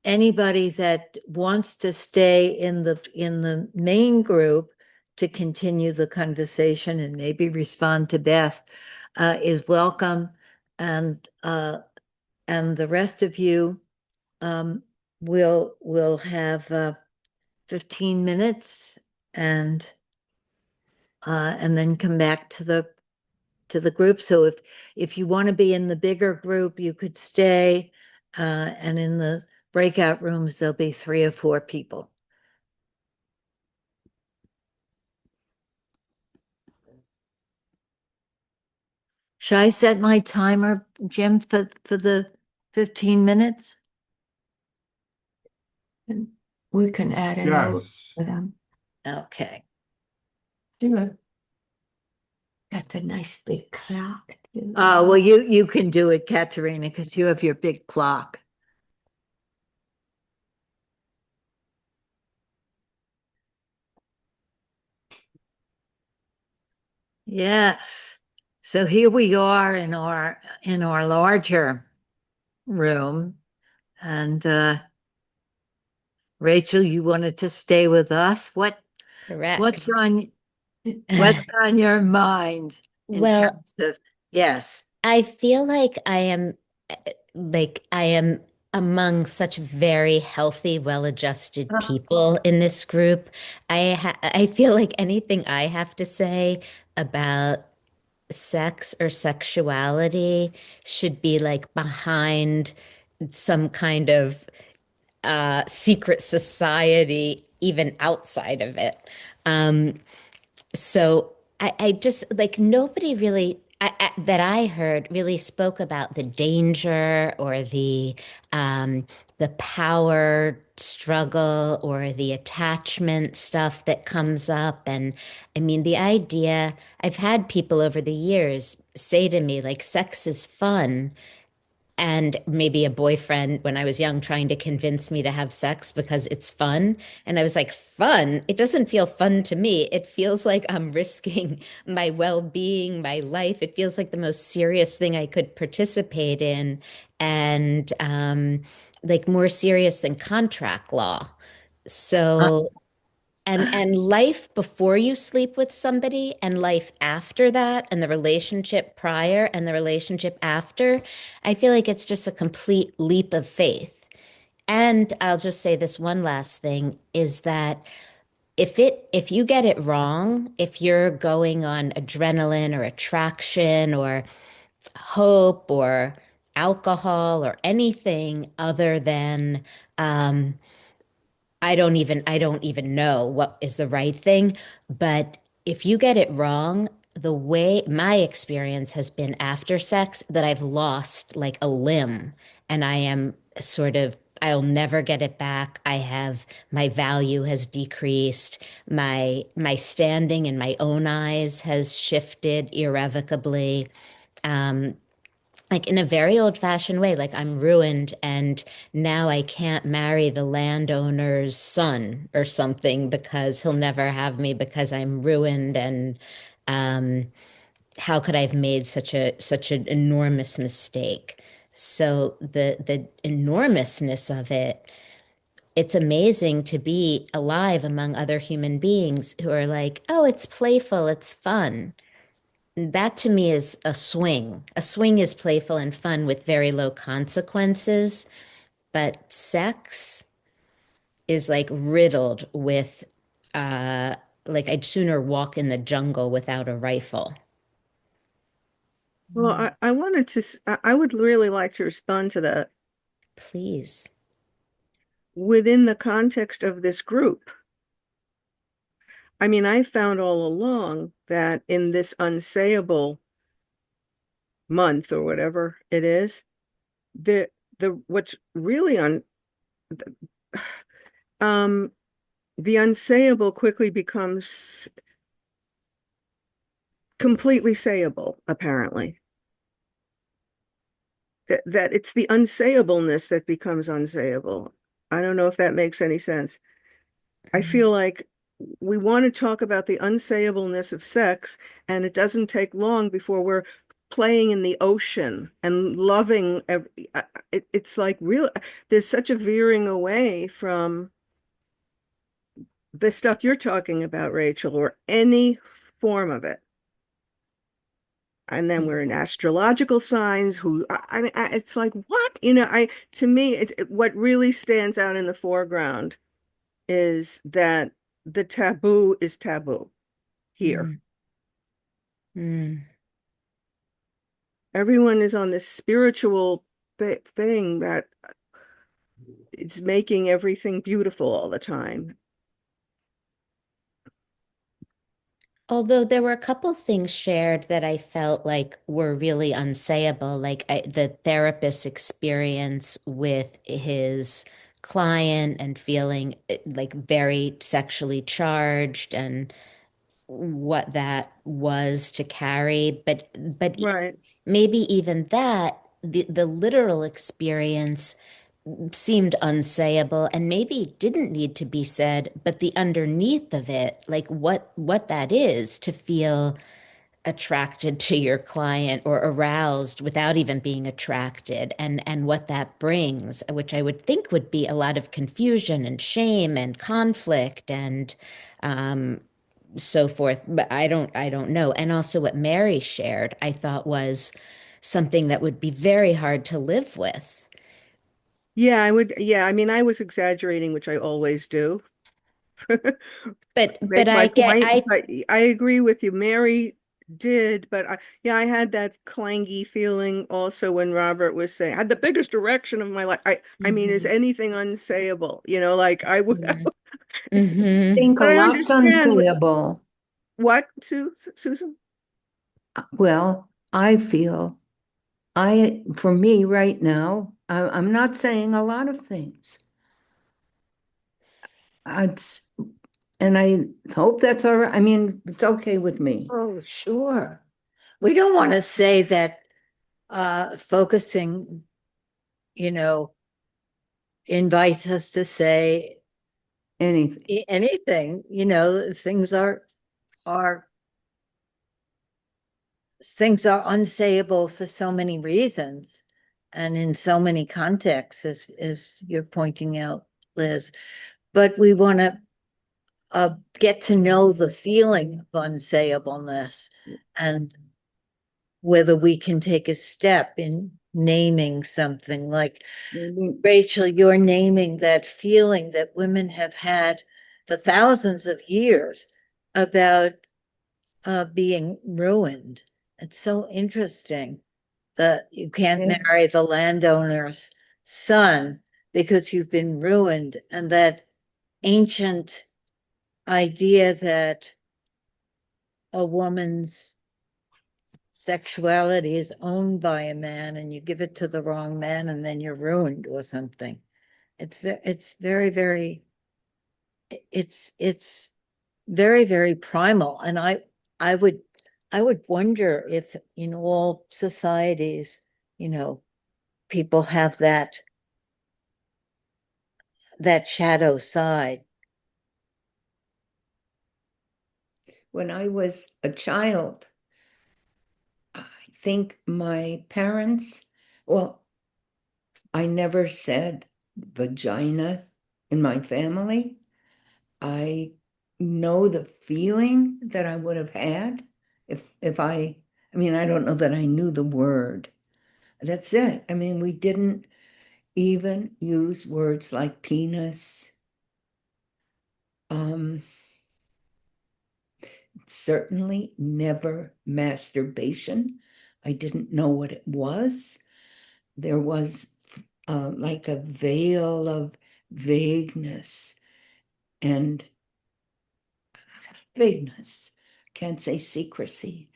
Anybody that wants to stay in the main group to continue the conversation and maybe respond to Beth is welcome, and the rest of you um, will have 15 minutes and then come back to the group. So if you want to be in the bigger group, you could stay, and in the breakout rooms, there'll be 3 or 4 people. Should I set my timer, Jim, for the 15 minutes? And we can add a note for them. Okay. Sure. That's a nice big clock. Too. Well, you can do it, Katerina, because you have your big clock. Yes. So here we are in our larger room, and Rachel, you wanted to stay with us. Correct. What's on your mind in Well, terms of yes? I feel like I am among such very healthy, well-adjusted people in this group. I feel like anything I have to say about sex or sexuality should be like behind some kind of secret society, even outside of it. Um, so I just like nobody really that I heard really spoke about the danger or the power struggle or the attachment stuff that comes up. And I mean, the idea, I've had people over the years say to me, like, sex is fun, and maybe a boyfriend when I was young trying to convince me to have sex because it's fun. And I was like, fun? It doesn't feel fun to me. It feels like I'm risking my well-being, my life. It feels like the most serious thing I could participate in, and like more serious than contract law. So and life before you sleep with somebody and life after that and the relationship prior and the relationship after, I feel like it's just a complete leap of faith. And I'll just say this one last thing is that if you get it wrong, if you're going on adrenaline or attraction or hope or alcohol or anything other than um, I don't even know what is the right thing, but if you get it wrong, the way my experience has been after sex that I've lost like a limb and I am sort of I'll never get it back. My value has decreased. My standing in my own eyes has shifted irrevocably. Um, like in a very old-fashioned way, like I'm ruined and now I can't marry the landowner's son or something because he'll never have me because I'm ruined. And um how could I have made such an enormous mistake? So the enormousness of it, it's amazing to be alive among other human beings who are like, oh, it's playful, it's fun. That to me is a swing. A swing is playful and fun with very low consequences, but sex is like riddled with like I'd sooner walk in the jungle without a rifle. Well, I wanted to, I would really like to respond to that Please. within the context of this group. I mean, I found all along that in this unsayable month or whatever it is, the what's really um the unsayable quickly becomes completely sayable, apparently. That it's the unsayableness that becomes unsayable. I don't know if that makes any sense. I feel like we want to talk about the unsayableness of sex, and it doesn't take long before we're playing in the ocean and loving it's like real, there's such a veering away from the stuff you're talking about, Rachel, or any form of it. And then we're in astrological signs who I mean it's like what, I to me what really stands out in the foreground is that the taboo is taboo here. Mm. Mm. Everyone is on this spiritual thing that it's making everything beautiful all the time. Although there were a couple things shared that I felt like were really unsayable, like the therapist's experience with his client and feeling like very sexually charged and what that was to carry. But Right. maybe even that, the literal experience seemed unsayable and maybe didn't need to be said, but the underneath of it, like what that is to feel attracted to your client or aroused without even being attracted and what that brings, which I would think would be a lot of confusion and shame and conflict and so forth. But I don't know. And also what Mary shared, I thought was something that would be very hard to live with. Yeah, I would. Yeah, I mean, I was exaggerating, which I always do. But Make my I get point, I but I agree with you. Mary did, but yeah, I had that clangy feeling also when Robert was saying, I had the biggest erection of my life. I mean, is Mhm. anything unsayable? Like I would, Mhm. Mhm. Think a but I lot's understand unsayable. what, Susan? Well, I feel for me right now, I'm not saying a lot of things. It's, and I hope that's all right. I mean, it's okay with me. Oh, sure. We don't want to say that focusing, you know, invites us to say Anything. anything. Are things are unsayable for so many reasons and in so many contexts, as you're pointing out, Liz. But we want to get to know the feeling of unsayableness and whether we can take a step in naming something like Maybe Rachel, you're naming that feeling that women have had for thousands of years about being ruined. It's so interesting that you can't yeah, marry the landowner's son because you've been ruined, and that ancient idea that a woman's sexuality is owned by a man and you give it to the wrong man and then you're ruined or something. It's very, very it's very, very primal. And I would I would wonder if in all societies, people have that shadow side. when I was a child, think my parents, well, I never said vagina in my family. I know the feeling that I would have had if I mean, I don't know that I knew the word. That's it. I mean, we didn't even use words like penis. Certainly never masturbation. I didn't know what it was. There was like a veil of vagueness and vagueness. Can't say secrecy,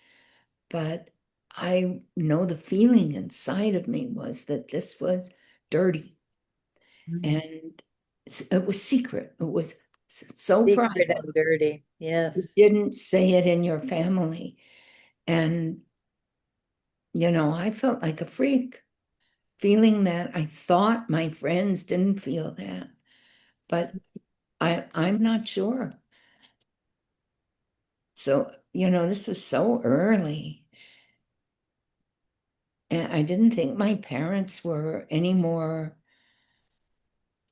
but I know the feeling inside of me was that this was dirty and it was secret. It was so Secret private. and dirty. You Yes. didn't say it in your family. And, I felt like a freak, feeling that I thought my friends didn't feel that, but I'm not sure. So, this was so early. And I didn't think my parents were any more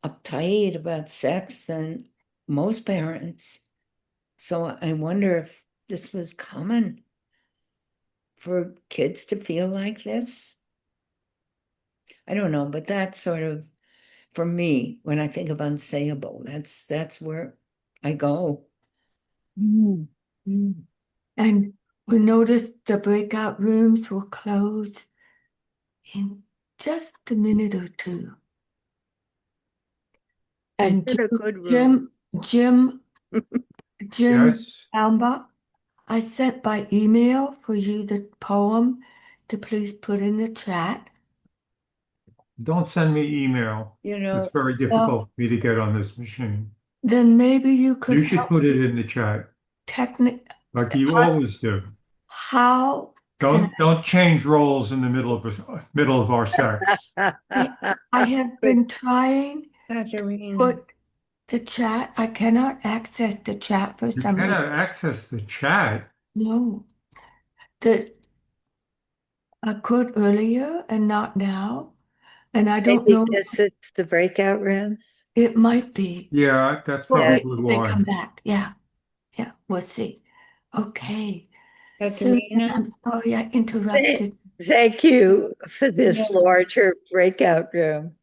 uptight about sex than most parents. So I wonder if this was common for kids to feel like this. I don't know, but that's sort of for me when I think of unsayable. That's where I go. Mm. Mm. And we noticed the breakout rooms were closed in just a minute or two. And Did a good room. Jim Yes. Alba, I sent by email for you the poem to please put in the chat. Don't send me email. It's very Well, difficult for me to get on this machine. then maybe you could You should help put it in the chat technic like you how, always do. how can Don't change roles in the middle of our sex. I have been trying to Katerina. put the chat. I cannot access the chat for You some reason. cannot access the chat. No, the I could earlier and not now. And I don't Maybe know, because it's the breakout rooms. it might be. Yeah, that's But we probably may why. come back. Yeah, yeah, we'll see. Okay. Susan, Katerina? I'm sorry I Thank interrupted. thank you for Yeah. this larger breakout room.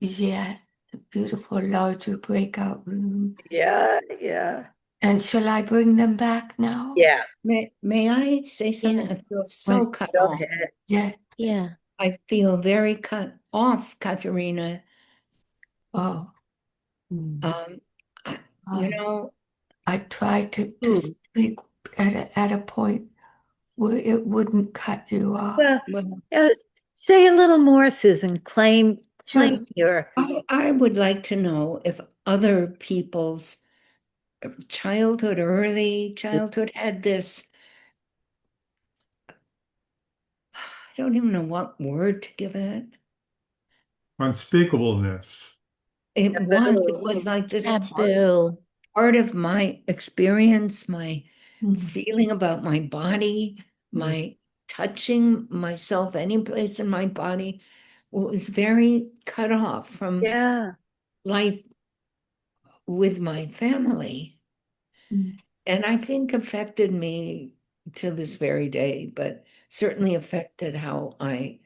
Yes, the beautiful larger breakout room. Yeah, yeah. And shall I bring them back now? Yeah, May I say something? Yeah. I feel so cut go off. ahead. Yeah, Yeah. I feel very cut off, Katerina. Oh, I, I tried to speak at a point where it wouldn't cut you off. Well, say a little more, Susan. Claim Sure. your. I would like to know if other people's early childhood had this, I don't even know what word to give it. Unspeakableness. It was like this Taboo. part of my experience, my feeling about my body, my touching myself any place in my body was very cut off from Yeah. life with my family. And I think affected me to this very day, but certainly affected how I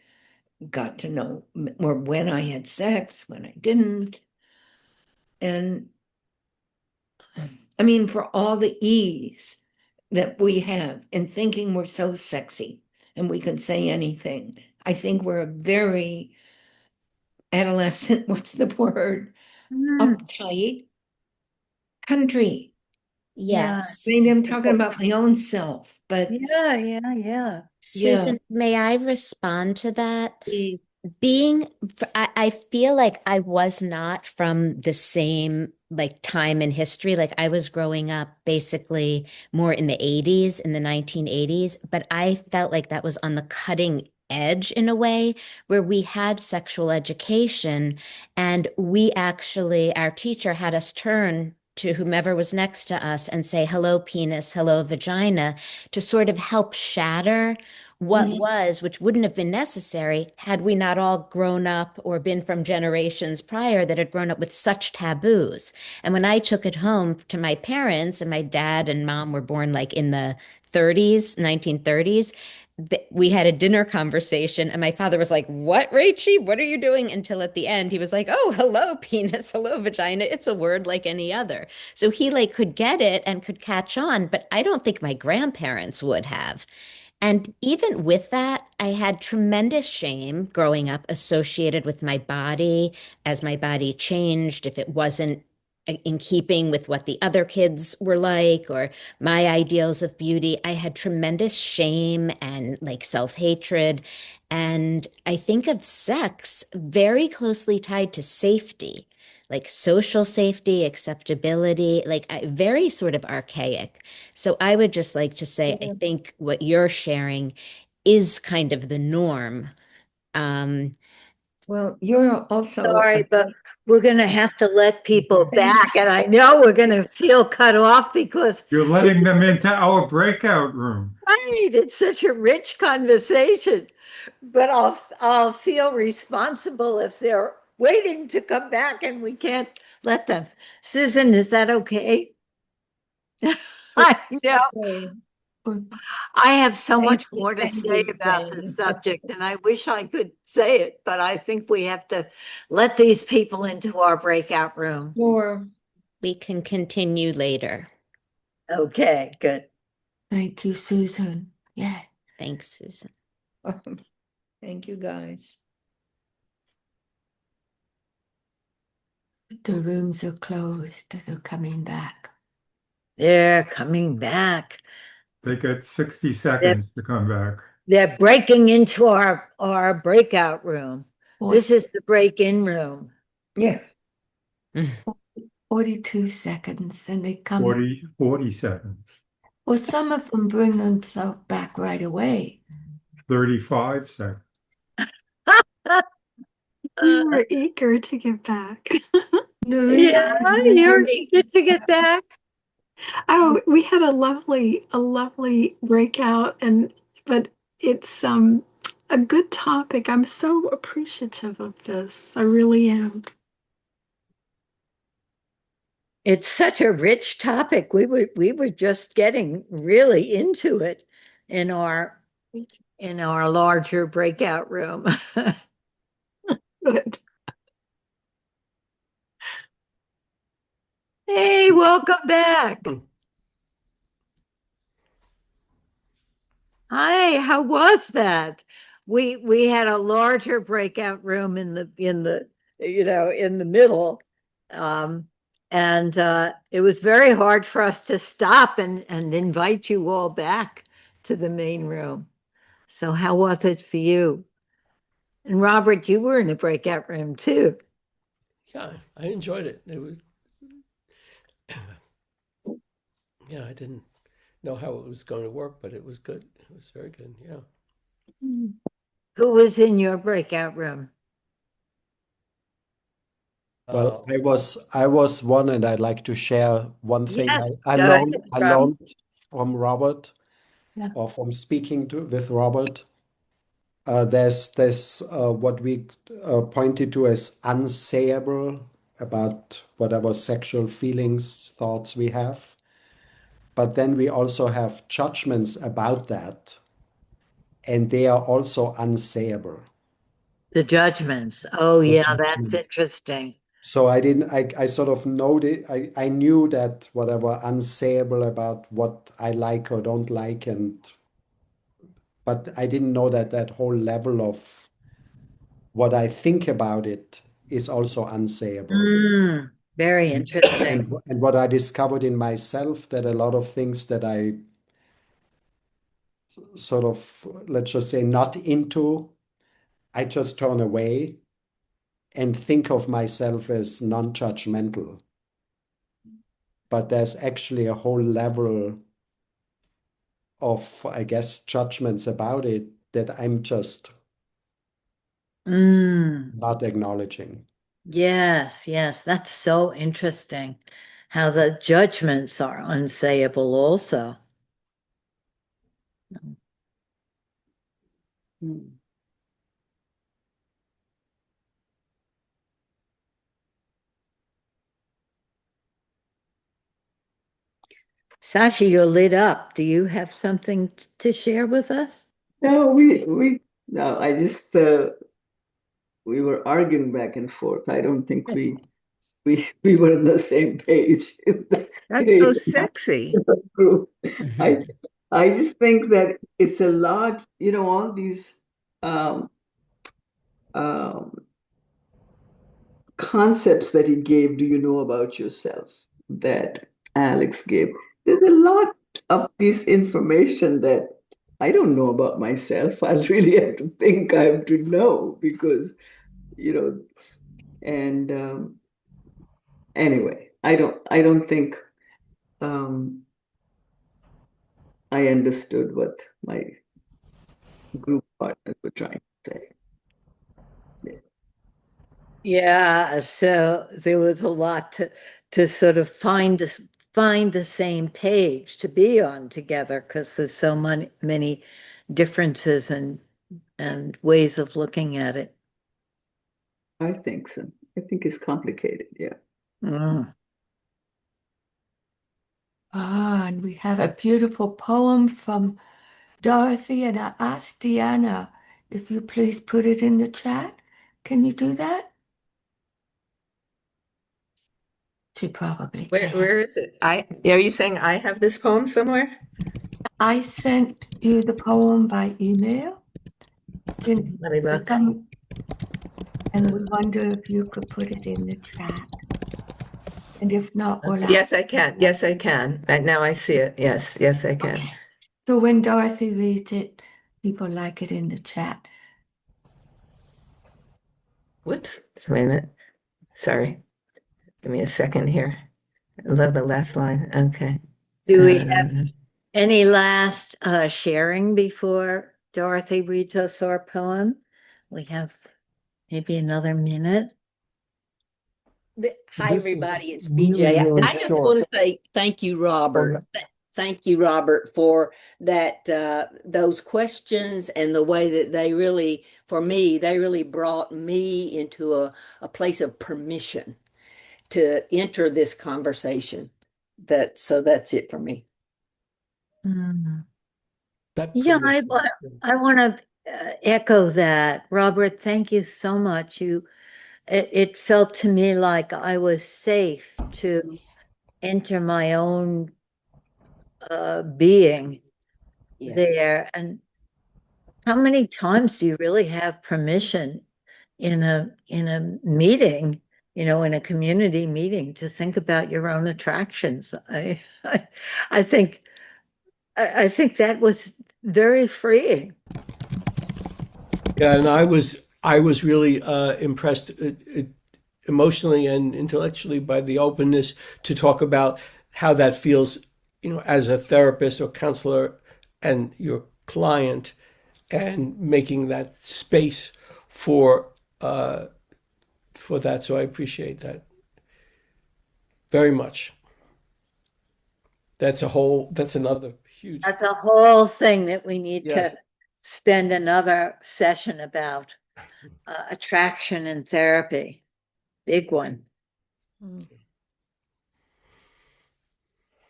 got to know, or when I had sex, when I didn't. And I mean, for all the ease that we have in thinking we're so sexy and we can say anything, I think we're a very adolescent, what's the word? Uptight country. Yes. Maybe I'm talking about my own self, but Yeah. Susan, may I respond to that? Being, I feel like I was not from the same like time in history. Like I was growing up basically more in the 80s, in the 1980s, but I felt like that was on the cutting edge in a way where we had sexual education and we actually, our teacher had us turn to whomever was next to us and say, hello, penis, hello, vagina, to sort of help shatter what was, which wouldn't have been necessary had we not all grown up or been from generations prior that had grown up with such taboos. And when I took it home to my parents, and my dad and mom were born like in the 30s, 1930s, we had a dinner conversation, and my father was like, "What, Rachie? What are you doing?" Until at the end, he was like, "Oh, hello, penis, hello, vagina. It's a word like any other." So he like could get it and could catch on, but I don't think my grandparents would have. And even with that, I had tremendous shame growing up associated with my body as my body changed, if it wasn't in keeping with what the other kids were like or my ideals of beauty. I had tremendous shame and like self-hatred. And I think of sex very closely tied to safety, like social safety, acceptability, like very sort of archaic. So I would just like to say, I think what you're sharing is kind of the norm. Um, Well, you're also Sorry, but we're going to have to let people back. And I know we're going to feel cut off because You're letting them into our breakout room. right, it's such a rich conversation. But I'll feel responsible if they're waiting to come back and we can't let them. Susan, is that okay? I know. I have so much more to say about this subject, and I wish I could say it, but I think we have to let these people into our breakout room. Sure. we can continue later. Okay, good. Thank you, Susan. Yes. Thanks, Susan. Thank you, guys. The rooms are closed. They're coming back. They're coming back. They get 60 seconds to come back. They're breaking into our breakout room. This is the break-in room. Yeah. 42 seconds, and they come. 40 seconds. Well, some of them bring themselves back right away. 35 seconds. We were eager to get back. Yeah, you're eager to get back. Oh, we had a lovely breakout, but it's a good topic. I'm so appreciative of this. I really am. It's such a rich topic. We were just getting really into it in our larger breakout room. Good. Hey, welcome back. Hi, how was that? We had a larger breakout room in the in the middle. And it was very hard for us to stop and invite you all back to the main room. So how was it for you? And Robert, you were in a breakout room too. Yeah, I enjoyed it. It was, yeah, I didn't know how it was going to work, but it was good. It was very good. Yeah. Who was in your breakout room? Well, I was one, and I'd like to share one thing Yes, I go learned ahead, I Rob. learned from Robert, or from speaking with Robert. There's what we pointed to as unsayable about whatever sexual feelings, thoughts we have. But then we also have judgments about that, and they are also unsayable. The judgments. Oh, The yeah, that's judgments. interesting. So I sort of noted, I knew that whatever unsayable about what I like or don't like, but I didn't know that that whole level of what I think about it is also unsayable. Very interesting. And what I discovered in myself, that a lot of things that I sort of, let's just say, not into, I just turn away and think of myself as non-judgmental. But there's actually a whole level of, I guess, judgments about it that I'm just not acknowledging. Yes, yes, that's so interesting. how the judgments are unsayable also. Sasha, you're lit up. Do you have something to share with us? No, no, I just, we were arguing back and forth. I don't think we were on the same page in That's so sexy. the group. I just think that it's a lot, all these um, um, concepts that he gave, do you know about yourself, that Alex gave. There's a lot of this information that I don't know about myself. I really have to think, I have to know because, and anyway, I don't think um, I understood what my group partners were trying to say. Yeah, so there was a lot to sort of find the same page to be on together because there's so many differences and ways of looking at it. I think so. I think it's complicated, yeah. And we have a beautiful poem from Dorothy, and I asked Deanna if you please put it in the chat. Can you do that? She probably can. Where is it? Are you saying I have this poem somewhere? I sent you the poem by email. Let me look. And we wonder if you could put it in the chat. And if not, we'll Yes, I can. Yes, I can. Now I see it. Yes, I can. Okay. So when Dorothy reads it, people like it in the chat. Whoops. Wait a minute. Sorry. Give me a second here. I love the last line. Okay. Do we have any last sharing before Dorothy reads us our poem? We have maybe another minute. Hi, everybody. It's BJ. I just want to say thank you, Robert. Thank you, Robert, for that, those questions and the way that they really, for me, they really brought me into a place of permission to enter this conversation. So that's it for me. Yeah, I want to echo that. Robert, thank you so much. It felt to me like I was safe to enter my own being there. And how many times do you really have permission in a meeting, in a community meeting, to think about your own attractions? I think that was very freeing. Yeah, and I was really impressed emotionally and intellectually by the openness to talk about how that feels, as a therapist or counselor and your client, and making that space for that. So I appreciate that very much. That's another huge. That's a whole thing that we need to spend another session about. Attraction and therapy, big one.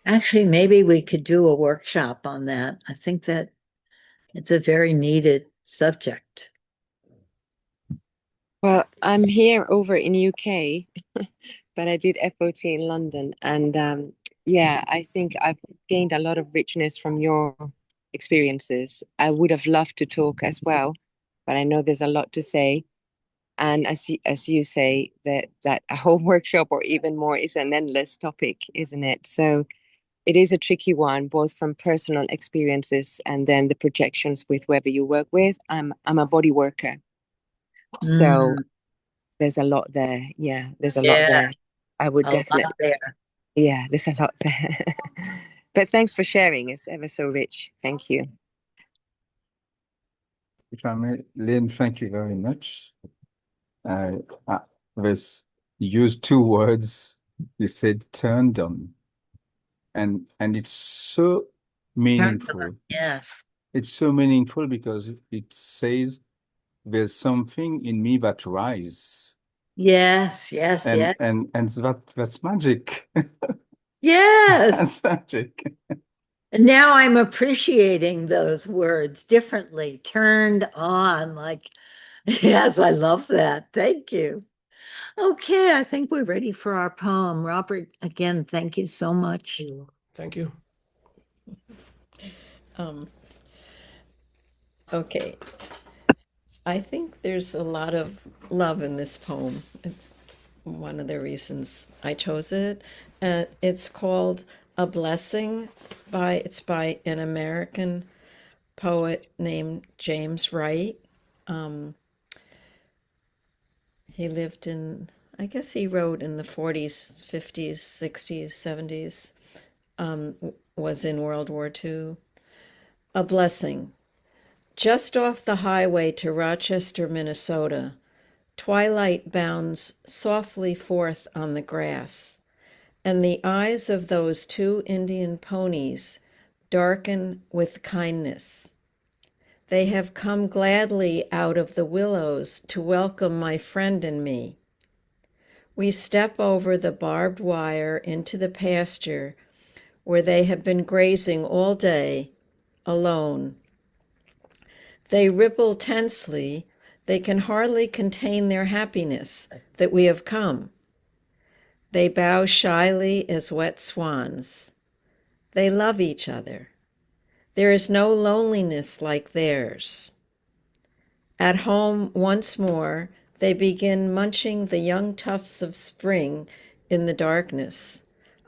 Actually, maybe we could do a workshop on that. I think that it's a very needed subject. Well, I'm here over in UK, but I did FOT in London, and yeah, I think I've gained a lot of richness from your experiences. I would have loved to talk as well, but I know there's a lot to say. And as you say, that a whole workshop or even more is an endless topic, isn't it? So it is a tricky one, both from personal experiences and then the projections with whoever you work with. I'm a body worker, so there's a lot there. Yeah, there's a lot there. I would definitely. There. Yeah, there's a lot there. But thanks for sharing. It's ever so rich. Thank you. If I may, Lynn, thank you very much. I was used two words You said turned on. And it's so meaningful. Yes. It's so meaningful because it says there's something in me that rises. Yes, yes, yes. And that's magic. Yes. That's magic. And now I'm appreciating those words differently, turned on. Like, yes, I love that. Thank you. Okay, I think we're ready for our poem. Robert, again, thank you so much. Thank you. Okay. I think there's a lot of love in this poem. It's one of the reasons I chose it. It's called A Blessing it's by an American poet named James Wright. He lived I guess he wrote in the 40s, 50s, 60s, 70s, was in World War II. A Blessing. Just off the highway to Rochester, Minnesota, twilight bounds softly forth on the grass, and the eyes of those two Indian ponies darken with kindness. They have come gladly out of the willows to welcome my friend and me. We step over the barbed wire into the pasture where they have been grazing all day, alone. They ripple tensely. They can hardly contain their happiness that we have come. They bow shyly as wet swans. They love each other. There is no loneliness like theirs. At home once more, they begin munching the young tufts of spring in the darkness.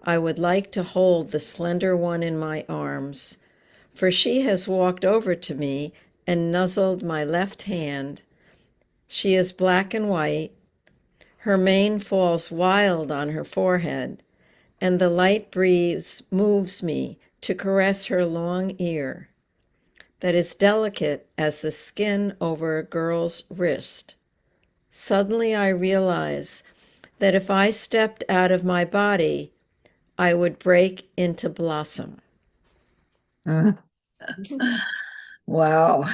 I would like to hold the slender one in my arms, for she has walked over to me and nuzzled my left hand. She is black and white. Her mane falls wild on her forehead, and the light breeze moves me to caress her long ear that is delicate as the skin over a girl's wrist. Suddenly I realize that if I stepped out of my body, I would break into blossom. Wow.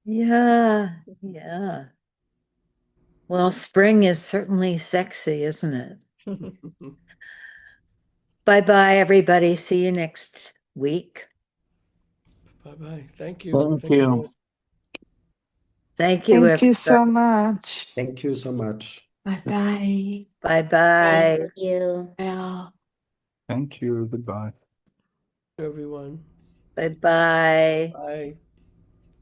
Yeah, yeah. Well, spring is certainly sexy, isn't it? Bye-bye, everybody. See you next week. Bye-bye. Thank you. Thank you. Thank you, Thank you so everybody. much. Thank you so much. Bye-bye. Bye-bye. Thank you. Well. Thank you. Goodbye. Everyone. Bye-bye. Bye.